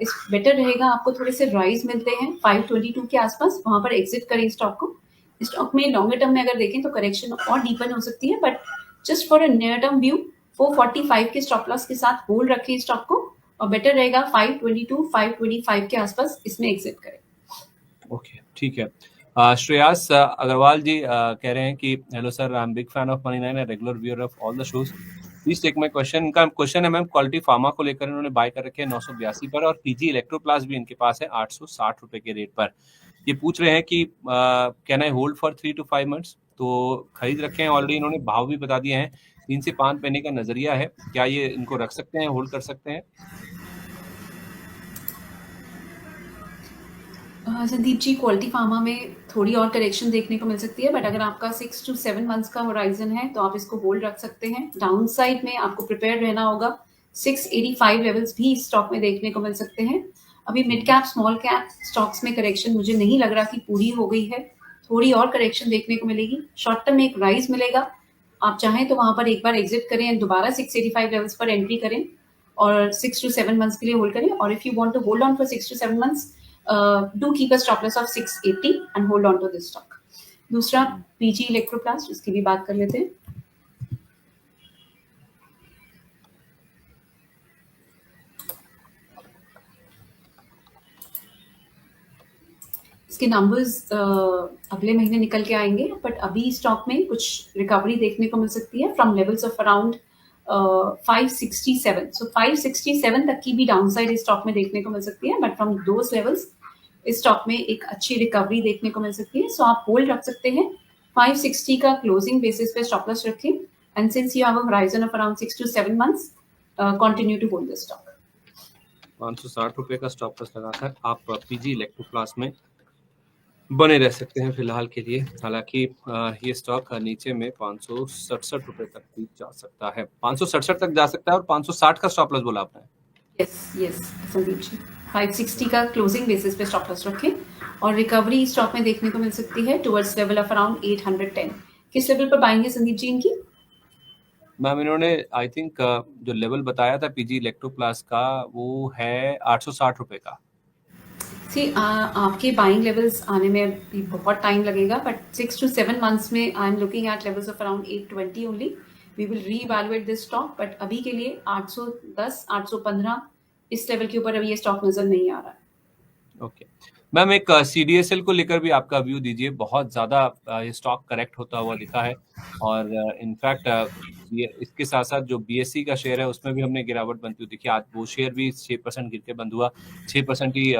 इस बेटर रहेगा आपको थोड़े से राइज मिलते हैं 522 के आसपास, वहां पर एग्जिट करें स्टॉक को. स्टॉक में लॉन्गर टर्म में अगर देखें तो करेक्शन और डीपन हो सकती है, but just for a near term view 445 के स्टॉप लॉस के साथ होल्ड रखें स्टॉक को और बेटर रहेगा 522, 525 के आसपास इसमें एग्जिट करें. ओके, ठीक है. श्रेयास अग्रवाल जी कह रहे हैं कि hello sir, I am big fan of Money9 and regular viewer of all the shows. Please take my question. इनका क्वेश्चन है मैम, क्वालिटी फार्मा को लेकर इन्होंने बाय कर रखे हैं 982 पर और पीजी इलेक्ट्रोप्लास्ट भी इनके पास है 860 रुपए के रेट पर. ये पूछ रहे हैं कि can I hold for 3 to 5 months. तो खरीद रखे हैं ऑलरेडी, इन्होंने भाव भी बता दिए हैं. 3 से 5 महीने का नजरिया है, क्या ये इनको रख सकते हैं, होल्ड कर सकते हैं? संदीप जी, क्वालिटी फार्मा में थोड़ी और करेक्शन देखने को मिल सकती है, बट अगर आपका 6 to 7 मंथ्स का होराइजन है तो आप इसको होल्ड रख सकते हैं. डाउन साइड में आपको प्रिपेयर रहना होगा. 685 लेवल्स भी इस स्टॉक में देखने को मिल सकते हैं. अभी mid cap small cap stocks में करेक्शन मुझे नहीं लग रहा कि पूरी हो गई है, थोड़ी और करेक्शन देखने को मिलेगी. शॉर्ट टर्म में एक राइज मिलेगा, आप चाहें तो वहां पर एक बार एग्जिट करें एंड दोबारा 685 लेवल्स पर एंट्री करें और 6 to 7 मंथ्स के लिए होल्ड करें. और if you want to hold on for 6 to 7 months, do keep a stop loss of 680 and hold on to this stock. दूसरा पीजी इलेक्ट्रोप्लास्ट, उसकी भी बात कर लेते हैं. इसके नंबर्स अगले महीने निकल के आएंगे, बट अभी स्टॉक में कुछ रिकवरी देखने को मिल सकती है फ्रॉम लेवल्स ऑफ अराउंड 567. सो 567 तक की भी डाउनसाइड इस स्टॉक में देखने को मिल सकती है, बट फ्रॉम दोस लेवल्स इस स्टॉक में एक अच्छी रिकवरी देखने को मिल सकती है. सो आप होल्ड रख सकते हैं. 560 का क्लोजिंग बेसिस पे स्टॉप लॉस रखें and since you have a horizon of around 6 to 7 months, continue to hold this stock. 560 रुपए का स्टॉप लॉस लगाकर आप पीजी इलेक्ट्रोप्लास्ट में बने रह सकते हैं फिलहाल के लिए. हालांकि ये स्टॉक नीचे में 567 रुपए तक भी जा सकता है. 567 तक जा सकता है और 560 का स्टॉप लॉस बोला आपने. यस संदीप जी, 560 का क्लोजिंग बेसिस पे स्टॉप लॉस रखें और रिकवरी स्टॉक में देखने को मिल सकती है टुवर्ड्स लेवल ऑफ अराउंड 810. किस लेवल पर बाएंगे संदीप जी इनकी? मैम इन्होंने आई थिंक जो लेवल बताया था पीजी इलेक्ट्रोप्लास्ट का वो है 860 रुपए का. आपके बाइंग लेवल्स आने में भी बहुत टाइम लगेगा, बट 6 to 7 months में I am looking at levels of around 820 only. We will reevaluate this stock, but अभी के लिए 810, 815 इस लेवल के ऊपर अभी ये स्टॉक नजर नहीं आ रहा है. ओके, मैम एक CDSL को लेकर भी आपका व्यू दीजिए। बहुत ज्यादा ये स्टॉक करेक्ट होता हुआ दिखा है और इनफैक्ट ये इसके साथ साथ जो BSE का शेयर है उसमें भी हमने गिरावट बनती हुई दिखी। आज वो शेयर भी 6% गिर के बंद हुआ, 6% ही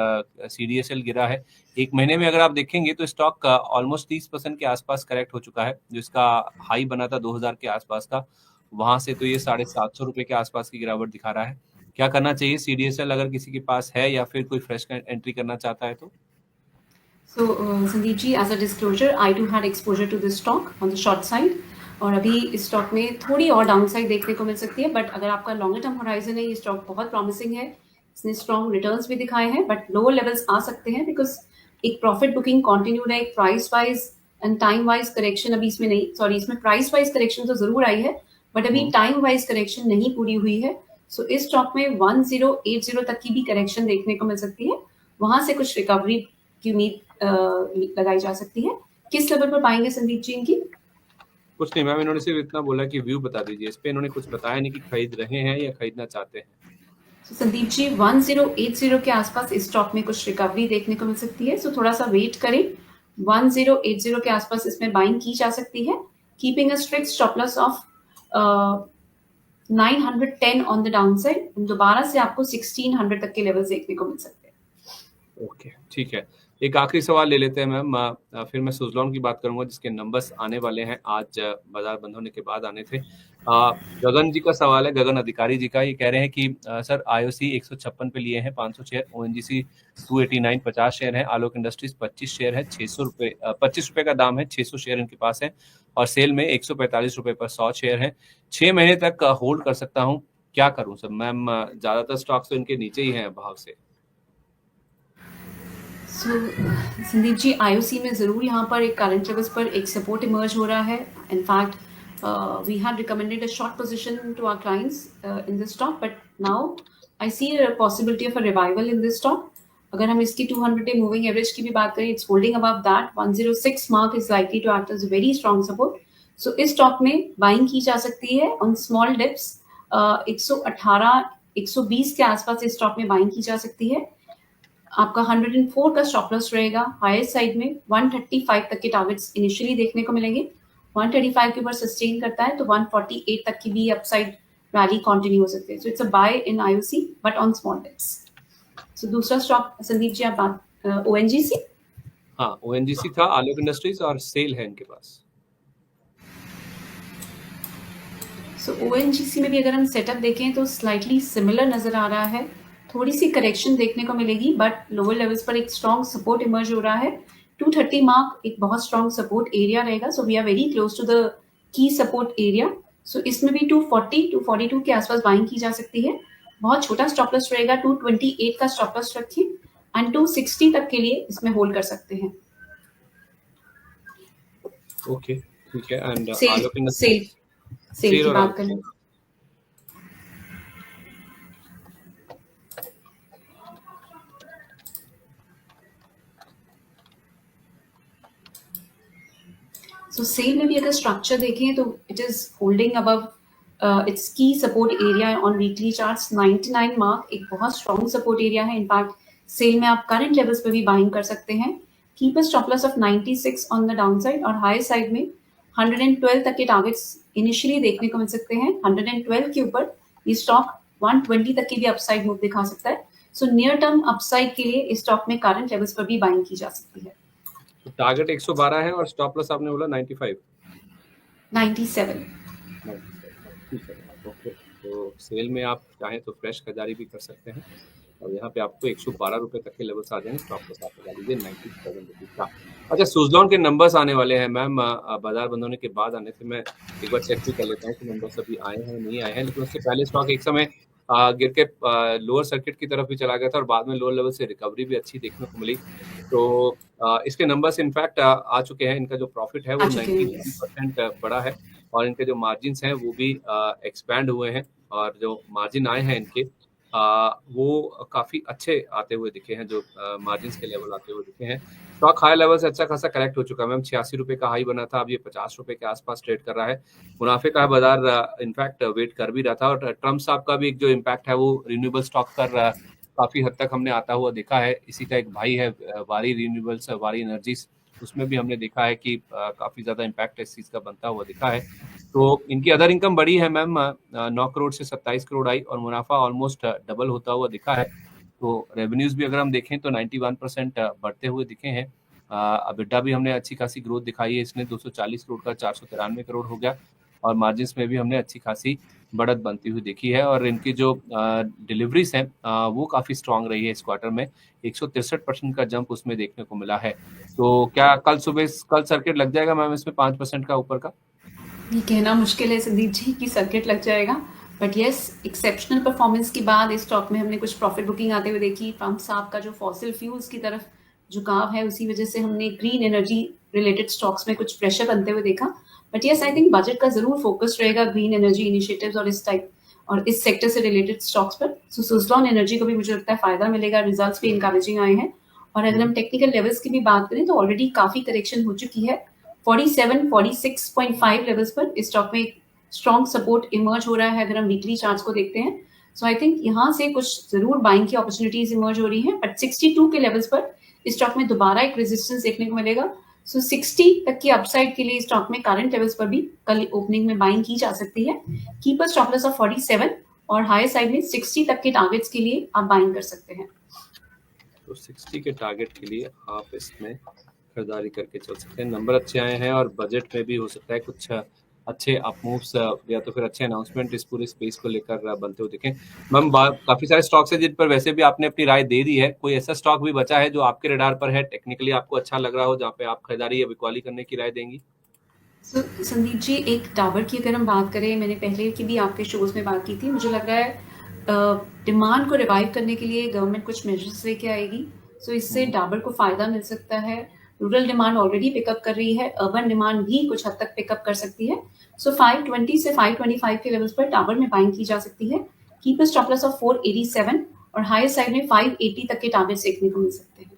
CDSL गिरा है। एक महीने में अगर आप देखेंगे तो स्टॉक ऑलमोस्ट 30% के आसपास करेक्ट हो चुका है। जो इसका हाई बना था 2000 के आसपास का, वहां से तो ये 750 रुपए के आसपास की गिरावट दिखा रहा है। क्या करना चाहिए CDSL अगर किसी के पास है या फिर कोई फ्रेश एंट्री करना चाहता है तो? So, Sandeep ji, as a disclosure, I too had exposure to this stock on the short side. और अभी इस स्टॉक में थोड़ी और डाउन साइड देखने को मिल सकती है, बट अगर आपका लॉन्गर टर्म होराइजन है, ये स्टॉक बहुत प्रॉमिसिंग है। इसने स्ट्रॉन्ग रिटर्न्स भी दिखाए हैं, बट लोअर लेवल्स आ सकते हैं बिकॉज एक प्रॉफिट बुकिंग कॉन्टिन्यूड है। एक price wise and time wise correction अभी इसमें नहीं, सॉरी, इसमें प्राइस वाइज करेक्शन तो जरूर आई है, बट अभी टाइम वाइज करेक्शन नहीं पूरी हुई है। सो इस स्टॉक में 1080 तक की भी करेक्शन देखने को मिल सकती है, वहां से कुछ रिकवरी की उम्मीद लगाई जा सकती है। किस लेवल पर पाएंगे संदीप जी इनकी? कुछ नहीं मैम, इन्होंने सिर्फ इतना बोला कि व्यू बता दीजिए। इस पे इन्होंने कुछ बताया नहीं कि खरीद रहे हैं या खरीदना चाहते हैं। तो संदीप जी 1080 के आसपास इस स्टॉक में कुछ रिकवरी देखने को मिल सकती है, सो थोड़ा सा वेट करें। 1080 के आसपास इसमें बाइंग की जा सकती है, keeping a strict stop loss of 910 on the down side. दोबारा से आपको 1600 तक के लेवल्स देखने को मिल सकते हैं। ओके, ठीक है। एक आखिरी सवाल ले लेते हैं मैम, फिर मैं सुजलॉन की बात करूंगा जिसके नंबर्स आने वाले हैं। आज बाजार बंद होने के बाद आने थे। गगन जी का सवाल है, गगन अधिकारी जी का। ये कह रहे हैं कि सर IOC 156 पे लिए हैं 500 शेयर, ONGC 289 50 शेयर है, आलोक इंडस्ट्रीज 25 शेयर है, 600 रुपए 25 रुपए का दाम है, 600 शेयर इनके पास है और सेल में 145 रुपए पर 100 शेयर है। 6 महीने तक होल्ड कर सकता हूँ, क्या करूँ सर? मैम ज्यादातर स्टॉक्स तो इनके नीचे ही हैं भाव से। संदीप जी IOC में ज़रूर यहाँ पर एक करंट लेवल्स पर एक सपोर्ट इमर्ज हो रहा है। In fact we had recommended a short position to our clients in this stock, but now I see a possibility of a revival in this stock. अगर हम इसकी 200 डे मूविंग एवरेज की भी बात करें, it's holding above that. 106 mark is likely to act as a very strong support. So इस stock में buying की जा सकती है ऑन स्मॉल डिप्स। 118 120 के आसपास इस स्टॉक में बाइंग की जा सकती है। आपका 104 का स्टॉप लॉस रहेगा। हायर साइड में 135 तक के टारगेट्स इनिशियली देखने को मिलेंगे। 135 के ऊपर सस्टेन करता है तो 148 तक की भी अपसाइड रैली कंटिन्यू हो सकती है। So it's a buy in IOC but on small dips. So दूसरा स्टॉक संदीप जी आप बात ONGC। हाँ, ONGC था, आलोक इंडस्ट्रीज और सेल है इनके पास। सो ONGC में भी अगर हम सेटअप देखें तो स्लाइटली सिमिलर नजर आ रहा है। थोड़ी सी करेक्शन देखने को मिलेगी, बट लोअर लेवल्स पर एक स्ट्रॉन्ग सपोर्ट इमर्ज हो रहा है। 230 मार्क एक बहुत स्ट्रॉन्ग सपोर्ट एरिया रहेगा। So we are very close to the key support area. So इसमें भी 240 242 के आसपास बाइंग की जा सकती है। बहुत छोटा स्टॉप लॉस रहेगा, 228 का स्टॉप लॉस रखिए एंड 260 तक के लिए इसमें होल्ड कर सकते हैं। ओके, ठीक है। एंड सेल आलोक सेल इंडस्ट्रीज सेल की और बात करें, सो सेल में भी अगर स्ट्रक्चर देखें तो it is holding above its key support area on weekly charts. 99 mark एक बहुत स्ट्रॉन्ग सपोर्ट एरिया है। इनफैक्ट सेल में आप करंट लेवल्स पे भी बाइंग कर सकते हैं। Keep a stop loss of 96 on the down side और हाई साइड में 112 तक के टारगेट्स इनिशियली देखने को मिल सकते हैं। 112 के ऊपर ये स्टॉक 120 तक की भी अपसाइड मूव दिखा सकता है। सो नियर टर्म अपसाइड के लिए इस स्टॉक में करंट लेवल्स पर भी बाइंग की जा सकती है। टारगेट 112 है और स्टॉप लॉस आपने बोला 95 97। ठीक है। ओके, तो सेल में आप चाहें तो फ्रेश खरीदारी भी कर सकते हैं और यहाँ पे आपको 112 रुपए तक के लेवल्स आ जाएंगे। स्टॉप लॉस आप लगा लीजिए 97 रुपीज का। अच्छा, सुजलॉन के नंबर्स आने वाले हैं मैम, बाजार बंद होने के बाद आने थे। मैं एक बार चेक भी कर लेता हूँ कि नंबर्स अभी आए हैं नहीं आए हैं, लेकिन उससे पहले स्टॉक एक समय गिर के लोअर सर्किट की तरफ भी चला गया था और बाद में लोअर लेवल से रिकवरी भी अच्छी देखने को मिली। तो इसके नंबर्स इनफैक्ट आ चुके हैं। इनका जो प्रॉफिट है वो 99% बढ़ा है और इनके जो मार्जिन हैं वो भी एक्सपैंड हुए हैं और जो मार्जिन आए हैं इनके वो काफी अच्छे आते हुए दिखे हैं। जो मार्जिन के लेवल आते हुए दिखे हैं। स्टॉक हाई लेवल से अच्छा खासा करेक्ट हो चुका है मैम। 86 रुपए का हाई बना था, अब ये 50 रुपए के आसपास ट्रेड कर रहा है। मुनाफे का बाजार इनफैक्ट वेट कर भी रहा था और ट्रम्प साहब का भी एक जो इम्पैक्ट है वो रिन्यूएबल स्टॉक पर काफी हद तक हमने आता हुआ देखा है। इसी का एक भाई है वारी रिन्यूएबल्स, वारी एनर्जीज, उसमें भी हमने देखा है कि काफी ज्यादा इम्पैक्ट इस चीज का बनता हुआ दिखा है। तो इनकी अदर इनकम बढ़ी है मैम, 9 करोड़ से 27 करोड़ आई और मुनाफा ऑलमोस्ट डबल होता हुआ दिखा है। तो रेवेन्यूज भी अगर हम देखें तो 91% बढ़ते हुए दिखे हैं। अबिडा भी हमने अच्छी खासी ग्रोथ दिखाई है, इसने 240 करोड़ का 493 करोड़ हो गया और मार्जिन में भी हमने अच्छी खासी बढ़त बनती हुई देखी है। और इनकी जो डिलीवरीज हैं वो काफी स्ट्रांग रही है इस क्वार्टर में, 163% का जंप उसमें देखने को मिला है। तो क्या कल सर्किट लग जाएगा मैम इसमें 5% का ऊपर का? ये कहना मुश्किल है संदीप जी कि सर्किट लग जाएगा, बट यस, एक्सेप्शनल परफॉर्मेंस के बाद इस स्टॉक में हमने कुछ प्रॉफिट बुकिंग आते हुए देखी। ट्रम्प साहब का जो फॉसिल फ्यूल्स की तरफ झुकाव है, उसी वजह से हमने ग्रीन एनर्जी रिलेटेड स्टॉक्स में कुछ प्रेशर बनते हुए देखा। But yes, I think budget का जरूर फोकस रहेगा ग्रीन एनर्जी इनिशिएटिव्स और इस सेक्टर से रिलेटेड स्टॉक्स पर। सो सुजलॉन एनर्जी को भी मुझे लगता है फायदा मिलेगा, रिजल्ट्स भी इनकरेजिंग आए हैं। और अगर हम टेक्निकल लेवल्स की भी बात करें तो ऑलरेडी काफी करेक्शन हो चुकी है। 46.5 लेवल्स पर इस स्टॉक में स्ट्रॉन्ग सपोर्ट इमर्ज हो रहा है अगर हम वीकली चार्ट्स को देखते हैं। सो आई थिंक यहाँ से कुछ जरूर बाइंग की अपॉर्चुनिटीज इमर्ज हो रही हैं, बट 62 के लेवल्स पर इस स्टॉक में दोबारा एक रेजिस्टेंस देखने को मिलेगा। सो 60 तक की अपसाइड के लिए स्टॉक में करंट लेवल्स पर भी कल ओपनिंग में बाइंग की जा सकती है। कीपर स्टॉप लॉस ऑफ 47 और हायर साइड में 60 तक के टारगेट्स के लिए आप बाइंग कर सकते हैं। तो 60 के टारगेट के लिए आप इसमें खरीदारी करके चल सकते हैं। नंबर अच्छे आए हैं और बजट में भी हो सकता है कुछ अच्छे अप मूव्स या तो फिर अच्छे अनाउंसमेंट इस पूरे स्पेस को लेकर बनते हुए दिखें। मैम काफी सारे स्टॉक्स हैं जिन पर वैसे भी आपने अपनी राय दे दी है, कोई ऐसा स्टॉक भी बचा है जो आपके रडार पर है, टेक्निकली आपको अच्छा लग रहा हो, जहाँ पे आप खरीदारी या बिकवाली करने की राय देंगी? संदीप जी, एक डाबर की अगर हम बात करें, मैंने पहले की भी आपके शोज में बात की थी, मुझे लग रहा है डिमांड को रिवाइव करने के लिए गवर्नमेंट कुछ मेजर्स लेके आएगी। सो इससे डाबर को फायदा मिल सकता है। रूरल डिमांड ऑलरेडी पिकअप कर रही है, अर्बन डिमांड भी कुछ हद तक पिकअप कर सकती है। सो 520 से 525 के लेवल्स पर डाबर में बाइंग की जा सकती है। कीपर स्टॉप लॉस ऑफ 487 और हायर साइड में 580 तक के टारगेट्स देखने को मिल सकते हैं।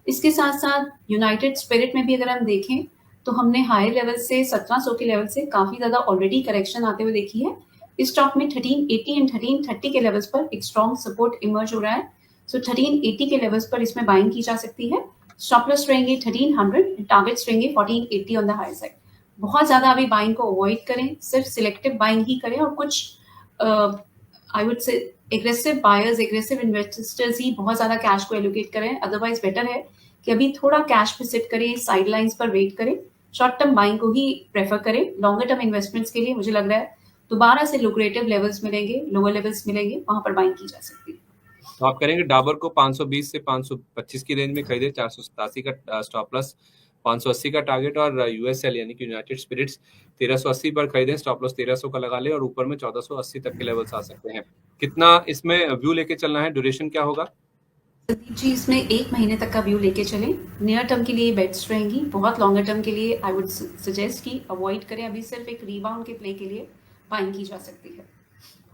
इसके साथ साथ यूनाइटेड स्पिरिट में भी अगर हम देखें तो हमने हाई लेवल से 1700 के लेवल से काफी ज्यादा ऑलरेडी करेक्शन आते हुए देखी है। इस स्टॉक में 1380 एंड 1330 के लेवल्स पर एक स्ट्रॉन्ग सपोर्ट इमर्ज हो रहा है। सो 1380 के लेवल्स पर इसमें बाइंग की जा सकती है। स्टॉप लॉस रहेंगे 1300, टारगेट्स रहेंगे 1480 ऑन द हाई साइड। बहुत ज्यादा अभी बाइंग को अवॉइड करें, सिर्फ सिलेक्टिव बाइंग ही करें और कुछ I would say aggressive buyers, aggressive investors ही बहुत ज्यादा कैश को एलोकेट करें। अदरवाइज बेटर है कि अभी थोड़ा कैश पे सिट करें, साइड लाइन्स पर वेट करें, शॉर्ट टर्म बाइंग को ही प्रेफर करें। लॉन्गर टर्म इन्वेस्टमेंट्स के लिए मुझे लग रहा है दोबारा से लुक्रेटिव लेवल्स मिलेंगे, लोअर लेवल्स मिलेंगे, वहां पर बाइंग की जा सकती है। तो आप करेंगे डाबर को 520 से 525 की रेंज में खरीदे, 487 का स्टॉप लॉस, 580 का टारगेट, और यूएसएल यानी कि यूनाइटेड स्पिरिट्स 1380 पर खरीदें, स्टॉप लॉस 1300 का लगा ले और ऊपर में 1480 तक के लेवल्स आ सकते हैं। कितना इसमें व्यू लेके चलना है, ड्यूरेशन क्या होगा? जी, इसमें 1 महीने तक का व्यू लेके चलें। नियर टर्म के लिए बेट्स रहेंगी, बहुत लॉन्गर टर्म के लिए आई वुड सजेस्ट कि अवॉइड करें। अभी सिर्फ एक रिबाउंड के प्ले के लिए बाइंग की जा सकती है।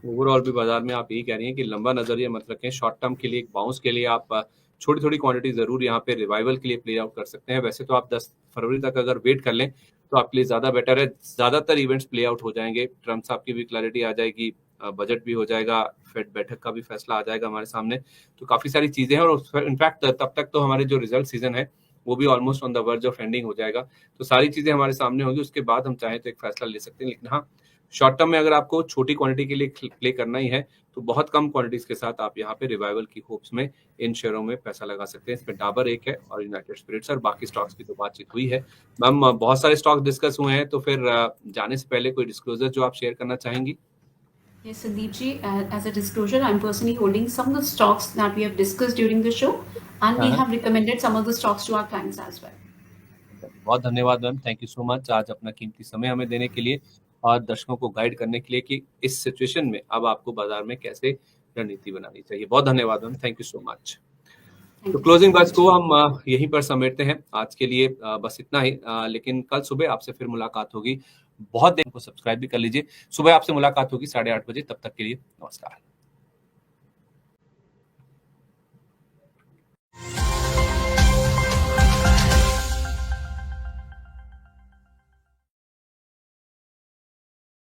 ओवरऑल भी बाजार में आप यही कह रही हैं कि लंबा नजरिया मत रखें, शॉर्ट टर्म के लिए, एक बाउंस के लिए आप छोटी थोड़ी क्वांटिटी जरूर यहाँ पे रिवाइवल के लिए प्ले आउट कर सकते हैं। वैसे तो आप 10 फरवरी तक अगर वेट कर लें तो आपके लिए ज्यादा बेटर है। ज्यादातर इवेंट्स प्ले आउट हो जाएंगे, ट्रम्प साहब की भी क्लैरिटी आ जाएगी, बजट भी हो जाएगा, फेड बैठक का भी फैसला आ जाएगा हमारे सामने, तो काफी सारी चीजें हैं। और इनफैक्ट तब तक तो हमारे जो रिजल्ट सीजन है वो भी almost on the verge of ending हो जाएगा, तो सारी चीजें हमारे सामने होंगी। उसके बाद हम चाहें तो एक फैसला ले सकते हैं। लेकिन हाँ, शॉर्ट टर्म में अगर आपको छोटी क्वांटिटी के लिए प्ले करना ही है तो बहुत कम क्वांटिटीज के साथ आप यहाँ पे रिवाइवल की होप्स में इन शेयरों में पैसा लगा सकते हैं। इसमें डाबर एक है और यूनाइटेड स्पिरिट्स, और बाकी स्टॉक्स की तो बातचीत हुई है। मैम, बहुत सारे स्टॉक डिस्कस हुए हैं, तो फिर जाने से पहले कोई डिस्क्लोजर जो आप शेयर करना चाहेंगी? Yes, Sandeep ji, as a disclosure, I'm personally holding some of the stocks that we have discussed during the show, and we have recommended some of the stocks to our clients as well. बहुत धन्यवाद ma'am, thank you so much आज अपना कीमती समय हमें देने के लिए और दर्शकों को गाइड करने के लिए कि इस सिचुएशन में अब आपको बाजार में कैसे रणनीति बनानी चाहिए। बहुत धन्यवाद ma'am, thank you so much. तो क्लोजिंग बस को हम यहीं पर समेटते हैं आज के लिए, बस इतना ही। लेकिन कल सुबह आपसे फिर मुलाकात होगी। बहुत देर को सब्सक्राइब भी कर लीजिए। सुबह आपसे मुलाकात होगी 8:30 बजे, तब तक के लिए नमस्कार।